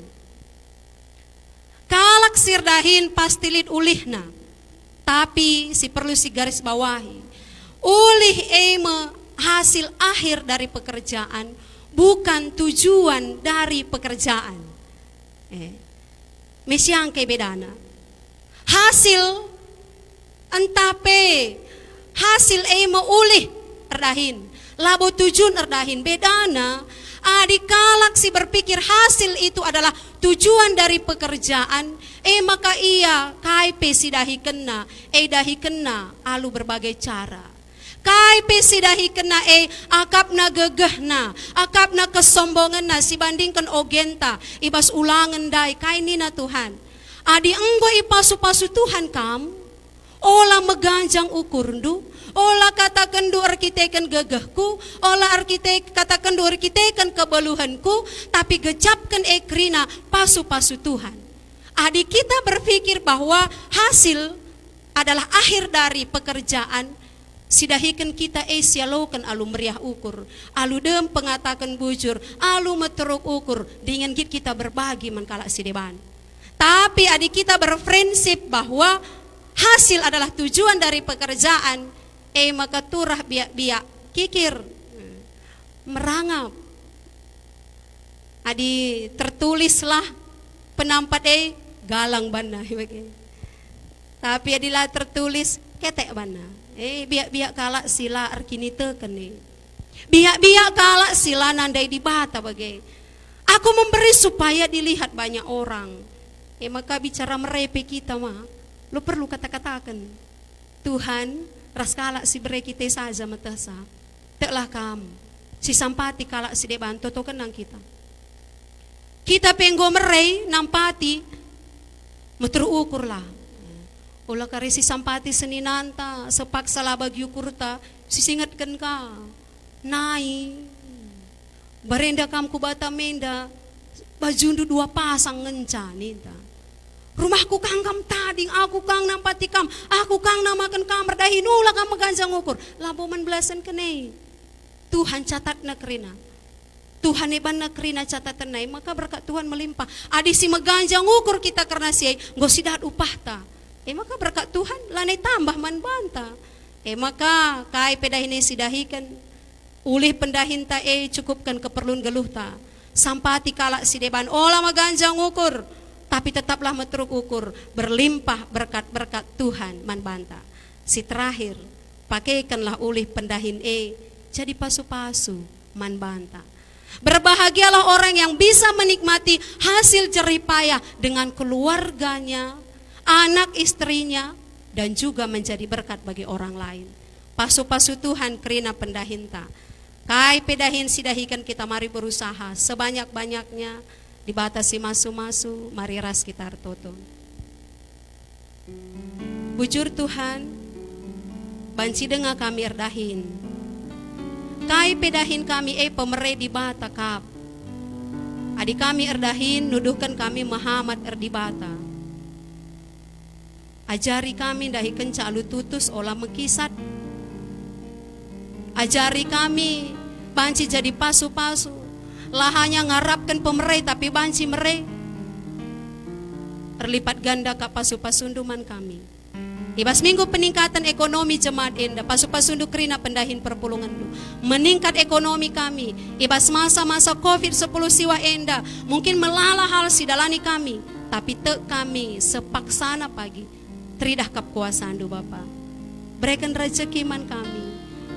Kalak sirdahin pastilit ulihna. Tapi si perlu si garis bawahi. Ulih hasil akhir dari pekerjaan. Bukan tujuan dari pekerjaan. Mesyang kay bedana. Hasil entape. Hasil ulih erdahin. Labo tujuan erdahin. Bedana adik kalak si berpikir hasil itu adalah tujuan dari pekerjaan. Maka ia kai pesi dahi kena. Dahi kena alu berbagai cara. Kai pesi dahi kena akap na gegehna. Akap na kesombongan na si bandingkan ogenta. Ibas ulangan dai kai nina Tuhan. Adi enggo ipasu-pasu Tuhan kam. Ola meganjang ukur ndu. Ola katakan du arkitekan gegahku. Ola katakan du arkitekan kebeluhanku. Tapi gejapkan ekrina pasu-pasu Tuhan. Adik kita berpikir bahwa hasil adalah akhir dari pekerjaan. Sidahikan kita sialokan alu meriah ukur. Alu dem pengatakan bujur. Alu meteruk ukur. Dengan kita berbagi mengkalak si deban. Tapi adik kita berprinsip bahwa hasil adalah tujuan dari pekerjaan. Maka turah biak-biak kikir merangap. Adi tertulislah penampat galang bana. Tapi adilah tertulis ketek bana. Biak-biak kalak sila arkinite kene. Biak-biak kalak sila nandai di bata bagai. Aku memberi supaya dilihat banyak orang. Maka bicara merepe kita mah. Lo perlu kata-katakan. Tuhan ras kalak si bere kita saja matasa. Teklah kamu. Si sampati kalak si deban toto kenang kita. Kita penggo merei nampati meterukur lah. Ola kare si sampati seninanta sepak salabag yukurta sisingatkan ka. Nai barenda kam ku bata menda bajundu 2 pasang ngenca nita. Rumahku kang kam tading, aku kang nampati kam, aku kang namakan kamar dahi nula kam meganjang ukur. Labo man belasan kenei. Tuhan catat nakrina. Tuhan eban nakrina catatan nai, maka berkat Tuhan melimpah. Adi si meganjang ukur kita karena siai ngosidat upahta. Maka berkat Tuhan lanai tambah man banta. Maka kai pedahine sidahikan ulih pendahin ta cukupkan keperluan geluh ta. Sampati kalak si deban olah meganjang ukur, tapi tetaplah metruk ukur berlimpah berkat-berkat Tuhan man banta. Si terakhir pakaikanlah ulih pendahin jadi pasu-pasu man banta. Berbahagialah orang yang bisa menikmati hasil jerih payah dengan keluarganya, anak istrinya, dan juga menjadi berkat bagi orang lain. Pasu-pasu Tuhan kerina pendahinta. Kai pedahin sidahikan kita mari berusaha sebanyak-banyaknya dibatasi masu-masu, mari ras kita toto. Bujur Tuhan, banci dengar kami erdahin. Kai pedahin kami pemere di bata kap. Adik kami erdahin nuduhkan kami Muhammad erdi bata. Ajari kami dahi kenca alu tutus olah mekisat. Ajari kami banci jadi pasu-pasu. Lahanya ngarapkan pemere tapi banci mere. Terlipat ganda ka pasu-pasunduman kami. Ibas minggu peningkatan ekonomi jemaat enda, pasu-pasundu kerina pendahin perpulungan lu. Meningkat ekonomi kami. Ibas masa-masa COVID-10 siwa enda, mungkin melala hal sidalani kami, tapi te kami sepaksana pagi. Teridah kap kuasaan du Bapa. Berikan rezeki man kami,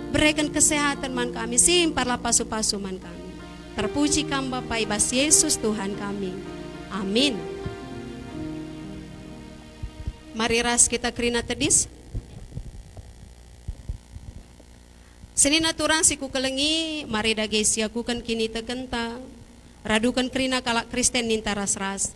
berikan kesehatan man kami, simparlah pasu-pasu man kami. Terpuji kam Bapa, ibas Yesus Tuhan kami. Amin. Mari ras kita kerina tedis. Senin aturang siku kelengi, mari dage siakukan kini tekenta. Radukan kerina kalak Kristen ninta ras-ras.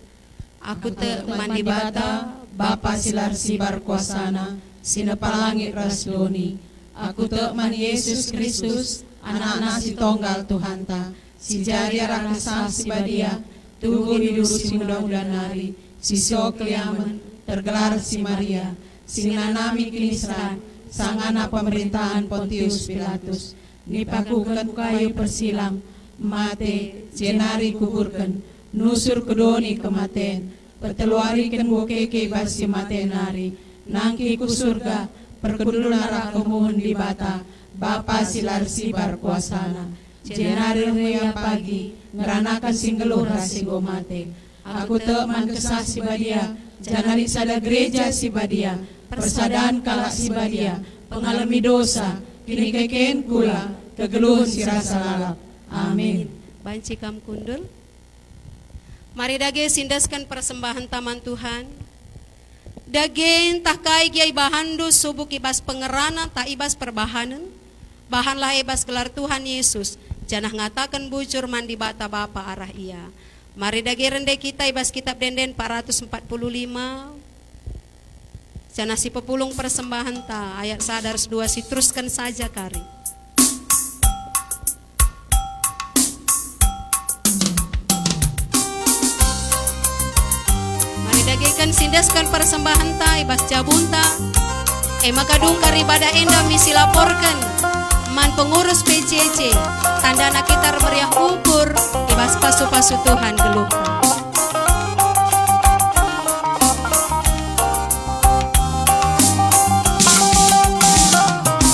Aku te mandi bata, Bapa silar sibar kuasana, sinepalangit ras doni. Aku te man Yesus Kristus, anak-anak si tonggal Tuhan ta. Si jari rakasa si badia, tubuh hidup si mudah-mudahan nari, si sok liaman. Tergelar si Maria, singanami kinisran, sang anak pemerintahan Pontius Pilatus, nipakukan kayu persilang, mate, jenari kuburkan, nusur kedoni kematen, perteluarikan bokeke basi matenari, nangki ku surga, perkudunara kemuhun di bata, Bapa silar sibar kuasana, jenari ria pagi, ngeranakan singgeluh rasigo mate, aku teman kesah si badia, jangan sada gereja si badia, persadaan kalak si badia, pengalami dosa, kini keken kula, kegeluh si rasa lalap. Amin. Banci kam kundul. Mari dage sindaskan persembahan taman Tuhan. Dagen tak kai giai bahandu subuk ibas pengerana tak ibas perbahanan. Bahanlah ibas gelar Tuhan Yesus. Janah ngatakan bujur mandi bata Bapa arah ia. Mari dagi rende kita ibas kitab denden 445. Jana si pepulung persembahan ta ayat sadar 2 si teruskan saja kari. Mari dagikan sindaskan persembahan ta ibas jabunta. Maka dungkar ibadah enda misi laporkan. Man pengurus PCC, tanda anak kita meriah ukur, ibas pasu-pasu Tuhan geluh.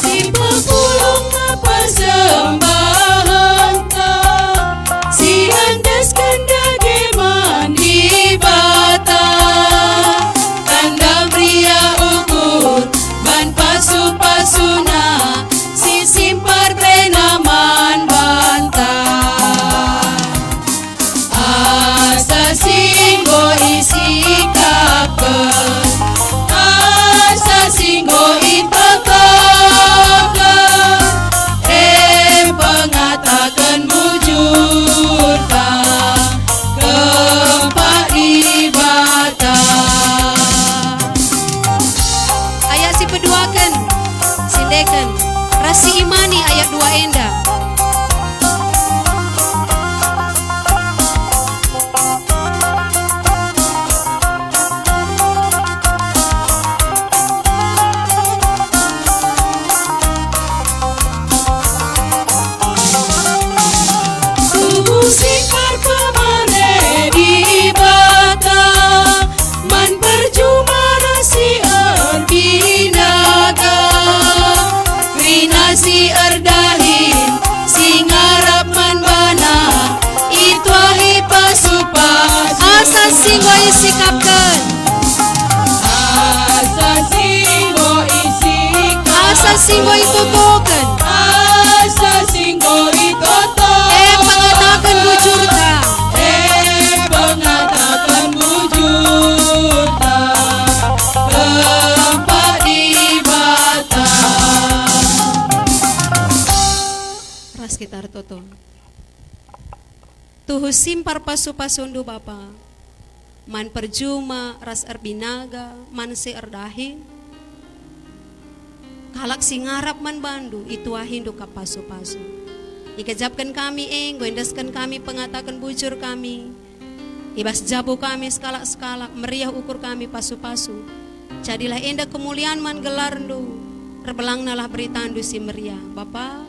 Si pepulung persembahan ta, si andaskan dage mandi bata, tanda meriah ukur, ban pasu-pasuna. Simpar benaman bantai asa singgo isi kapen, asa singgo itakaken, pengatakan bujur ta keempat ibadah. Ayat si peduakan sindekan Rasi imani ayat 2 enda. singgo isi kapten. Asa singgo isi Asa singgo itutukan. Asa singgo itoto Pangatakan bujur ta. Pengatakan bujur ta tempat ibadah. Ras kita toto. Tuhu simpar pasu-pasundu Bapa. Man perjuma ras erbinaga man se erdahi. Kalak singarap man bandu itu ahindu ka pasu-pasu. Ikajapkan kami goendaskan kami pengatakan bujur kami. Ibas jabu kami sekalak-sekalak meriah ukur kami pasu-pasu. Jadilah enda kemuliaan man gelarndu. Rebelang nalah beritandu si meriah. Bapa,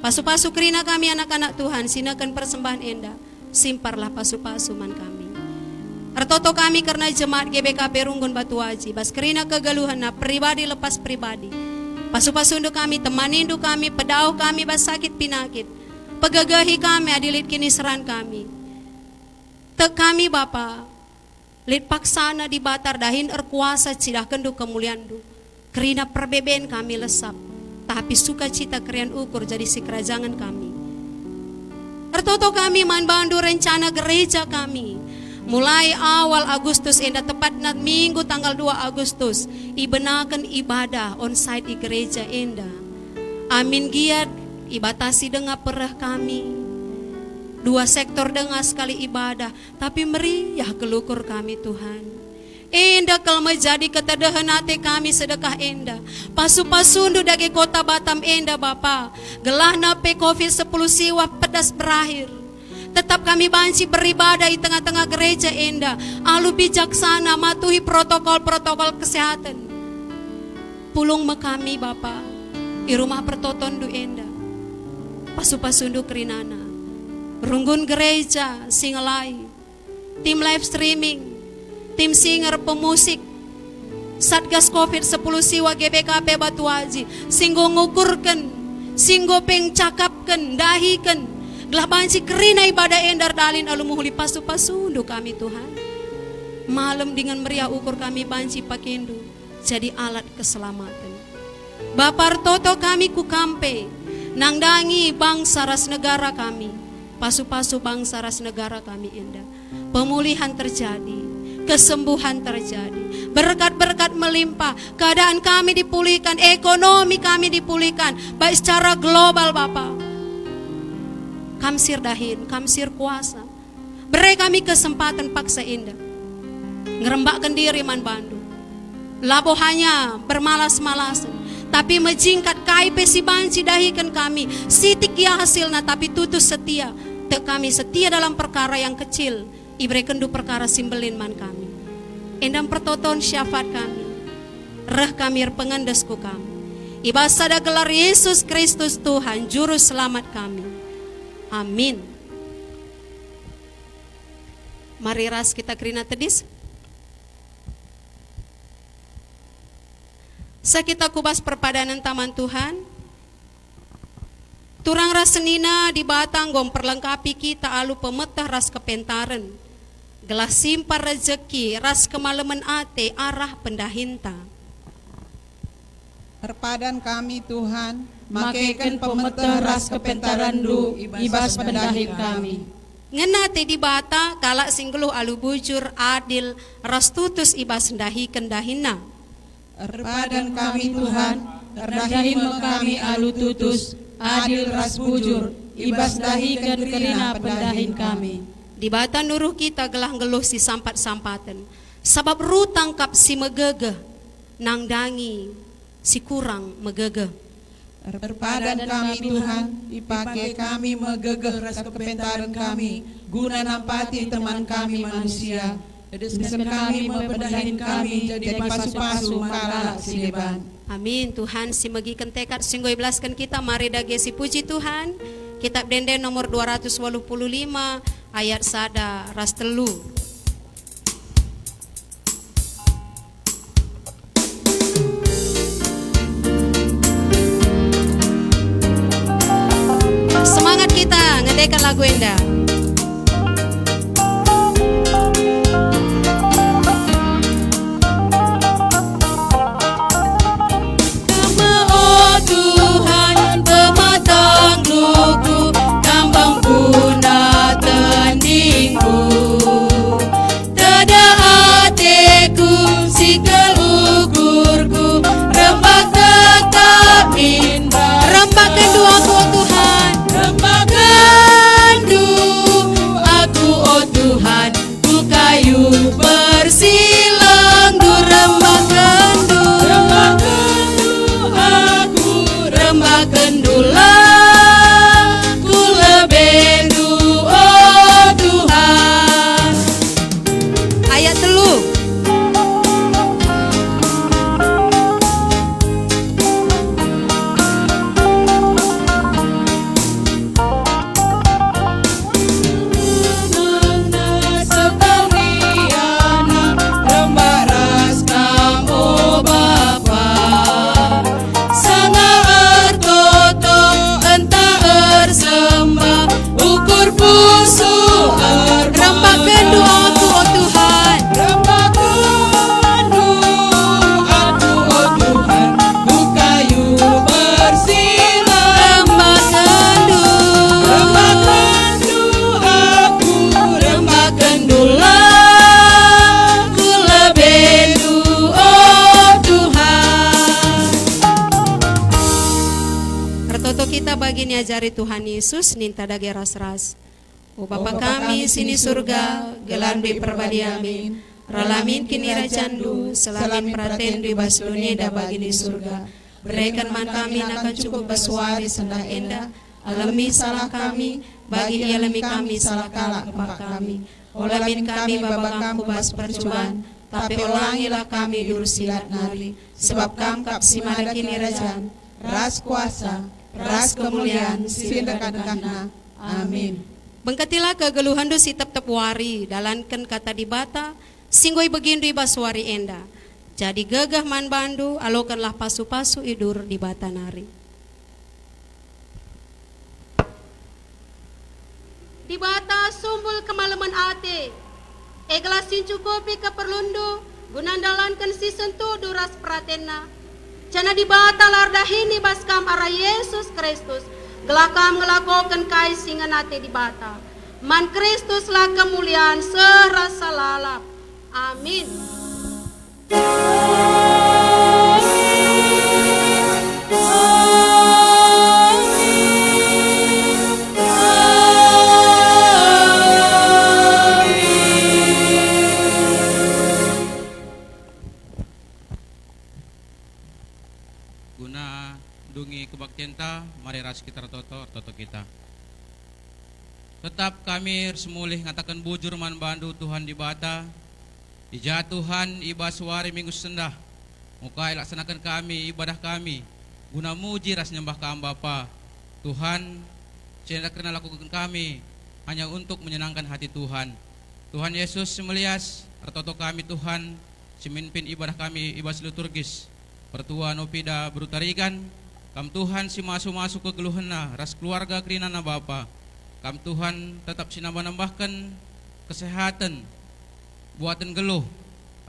pasu-pasu kerina kami anak-anak Tuhan sinakan persembahan enda. Simparlah pasu-pasu man kami. Artoto kami karena jemaat GBKP Runggun Batu Aji. Bas kerina kegaluhan na pribadi lepas pribadi. Pasu-pasu untuk kami, temanindu kami, pedau kami bas sakit pinakit. Pegagahi kami, adilit kini seran kami. Tek kami Bapa, lit paksana di batar dahin erkuasa cidah kendu kemuliandu. Kerina perbeben kami lesap, tapi sukacita kerian ukur jadi si kerajangan kami. Ertoto kami man bandu rencana gereja kami. Mulai awal Agustus enda tepat na minggu tanggal 2 Agustus ibenakan ibadah onsite di gereja enda. Amin giat ibatasi dengar perah kami. 2 sektor dengar sekali ibadah, tapi meriah kelukur kami Tuhan. Enda kalau menjadi ketedahan hati kami sedekah enda. Pasu-pasundu dagi kota Batam enda Bapa. Gelah nape COVID-10 siwa pedas berakhir. Tetap kami banci beribadah di tengah-tengah gereja enda. Alu bijaksana matuhi protokol-protokol kesehatan. Pulung me kami Bapa. Di rumah pertotondu enda. Pasu-pasundu kerinana. Runggun gereja singelai. Tim live streaming. Tim singer pemusik Satgas COVID-10 siwa GBKP Batu Aji singgo ngukurkan, singgo pengcakapkan, dahikan gelah banci kerina ibadah endar dalin alumuhuli pasu-pasundu kami Tuhan. Malam dengan meriah ukur kami banci pakindu jadi alat keselamatan. Bapar toto kami ku kampe nangdangi bangsa ras negara kami. Pasu-pasu bangsa ras negara kami endah. Pemulihan terjadi, kesembuhan terjadi, berkat-berkat melimpah, keadaan kami dipulihkan, ekonomi kami dipulihkan, baik secara global Bapak. Kamsir dahin, kamsir kuasa, beri kami kesempatan paksa indah, ngerembakkan diri man bandu, labo hanya bermalas-malasan, tapi menjingkat KIP si banci dahikan kami, sitik ya hasilnya tapi tutus setia, tek kami setia dalam perkara yang kecil, ibre kendu perkara simbelin man kami. Endam pertoton syafaat kami. Reh kami pengendesku kami. Ibasada gelar Yesus Kristus Tuhan juru selamat kami. Amin. Mari ras kita kerina tedis. Sakita kubas perpadanan taman Tuhan. Turang ras senina di batang gom perlengkapi kita alu pemetah ras kepentaran. Gelas simpar rezeki ras kemalaman ate arah pendahinta. Perpadan kami Tuhan, makaikan pemetah ras kepentaran du ibas pendahin kami. Ngenate di bata kalak singguluh alu bujur adil ras tutus ibas dahi kendahina. Perpadan kami Tuhan, terdahin kami alu tutus adil ras bujur ibas dahikan kerina pendahin kami. Di bata nuruh kita gelah geluh si sampat-sampatan. Sabab ru tangkap si megegeh, nang dangi si kurang megegeh. Perpadan kami Tuhan, dipakai kami megegeh ras kepentaran kami, guna nampati teman kami manusia. Dedeskan kami mempedahin kami jadi pasu-pasu kalak si leban. Amin. Tuhan si megikan tekad singgo iblaskan kita mari dage si puji Tuhan. Kitab Denden nomor 285 ayat sada ras telu. Semangat kita ngedekan lagu endah. bagini ajari Tuhan Yesus ninta dage ras-ras. O Bapa kami sini surga, gelan di perbadi amin. Ralamin kini rajandu, selamin praten di bas dunia da bagi di surga. Berikan man kami akan cukup baswari sendah endah. Alami salah kami, bagi alami kami salah kalah kepak kami. Olamin kami babakam kubas percobaan, tapi ulangilah kami urusilat nari. Sebab kamkap si mana kini rajan, ras kuasa, ras kemuliaan, sindekat-dekatna. Amin. Bengkatilah kegeluhan do si tep-tep wari, dalankan kata di bata, singgoi begindu baswari enda. Jadi gagah man bandu, alokanlah pasu-pasu idur di bata nari. Di bata sumbul kemalaman ate, eglasin cukupi keperlundu, gunandalankan si sentuh duras pratena. Jana di bata lardahini baskam arah Yesus Kristus, gelakam ngelakokan kai singan ate di bata. Man Kristus lah kemuliaan serasa lalap. Amin. Guna dungi kebaktian ta, mari ras kita toto kita. Tetap kami semulih ngatakan bujur man bandu Tuhan di bata. Ija Tuhan iba suari minggu sendah. Mukai laksanakan kami ibadah kami. Guna muji ras nyembah kami Bapa. Tuhan, tidak kena lakukan kami hanya untuk menyenangkan hati Tuhan. Tuhan Yesus semelias artoto kami Tuhan, semimpin ibadah kami ibadah liturgis. Pertua nopida berutarikan, kam Tuhan si masuk ke geluhena, ras keluarga kerinana Bapa. Kam Tuhan tetap sinambah-nambahkan kesehatan, buatan geluh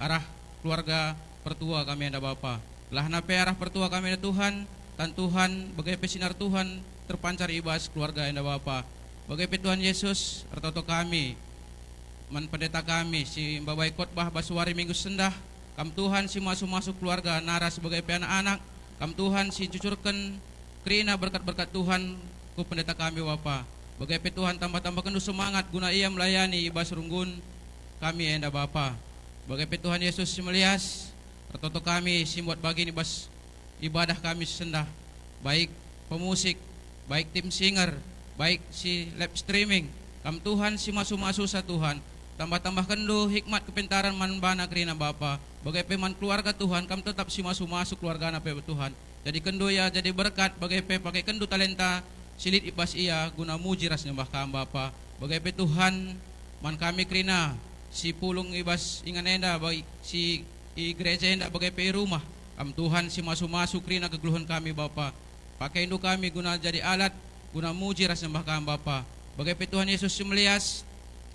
arah keluarga pertua kami ada Bapa. Lah nape arah pertua kami ada Tuhan, tan Tuhan bagai pesinar Tuhan terpancar ibas keluarga anda Bapa. Bagai Tuhan Yesus artoto kami, man pendeta kami si babai khotbah basuari minggu sendah. Kam Tuhan si masuk keluarga nara sebagai anak-anak. Kam Tuhan si cucurkan kerina berkat-berkat Tuhan ku pendeta kami Bapa. Bagai Tuhan tambah-tambah kendu semangat guna ia melayani ibas runggun kami enda Bapa. Bagai Tuhan Yesus si melias artoto kami si buat bagi ibas ibadah kami sendah. Baik pemusik, baik tim singer, baik si live streaming. Kam Tuhan si masuk sa Tuhan. Tambah-tambah kendu hikmat kepintaran manbana kerina Bapa. Bagai peman keluarga Tuhan, kam tetap si masuk keluarga na Tuhan. Jadi kendu ya jadi berkat bagai pakai kendu talenta silit ibas ia guna muji ras nyembah kam Bapa. Bagai Tuhan man kami kerina si pulung ibas ingan enda baik si gereja enda bagai rumah. Kam Tuhan si masuk kerina kegeluhan kami Bapa. Pakai indu kami guna jadi alat guna muji ras nyembah kam Bapa. Bagai Tuhan Yesus semelias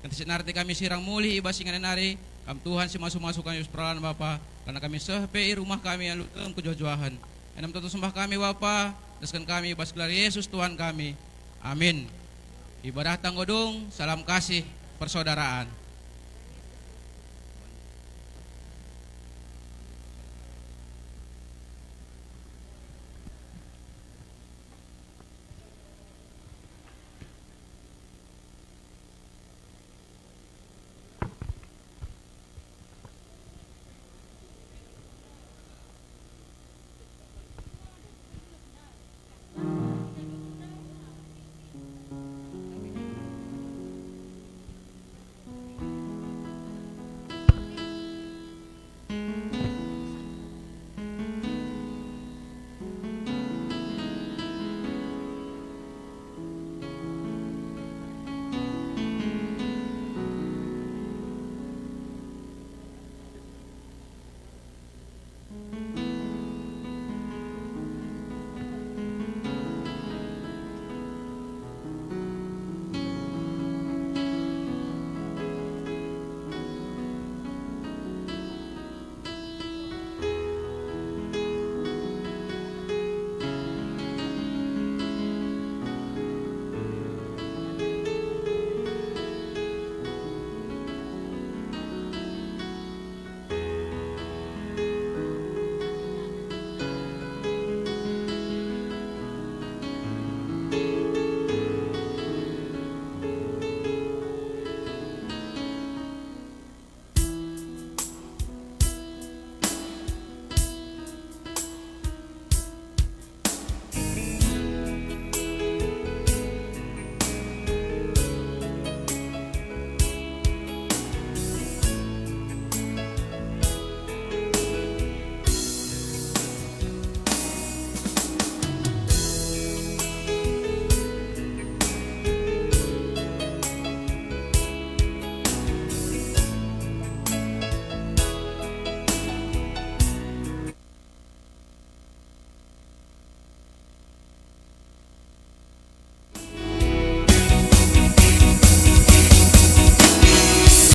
kanti narti kami sirang muli ibas ingan nari. Kam Tuhan si masuk kami perlahan Bapa. Karena kami sehpe rumah kami yang lutem kejojoahan. Enam tentu sembah kami Bapa. Daskan kami ibas gelar Yesus Tuhan kami. Amin. Ibadah tanggodong, salam kasih persaudaraan.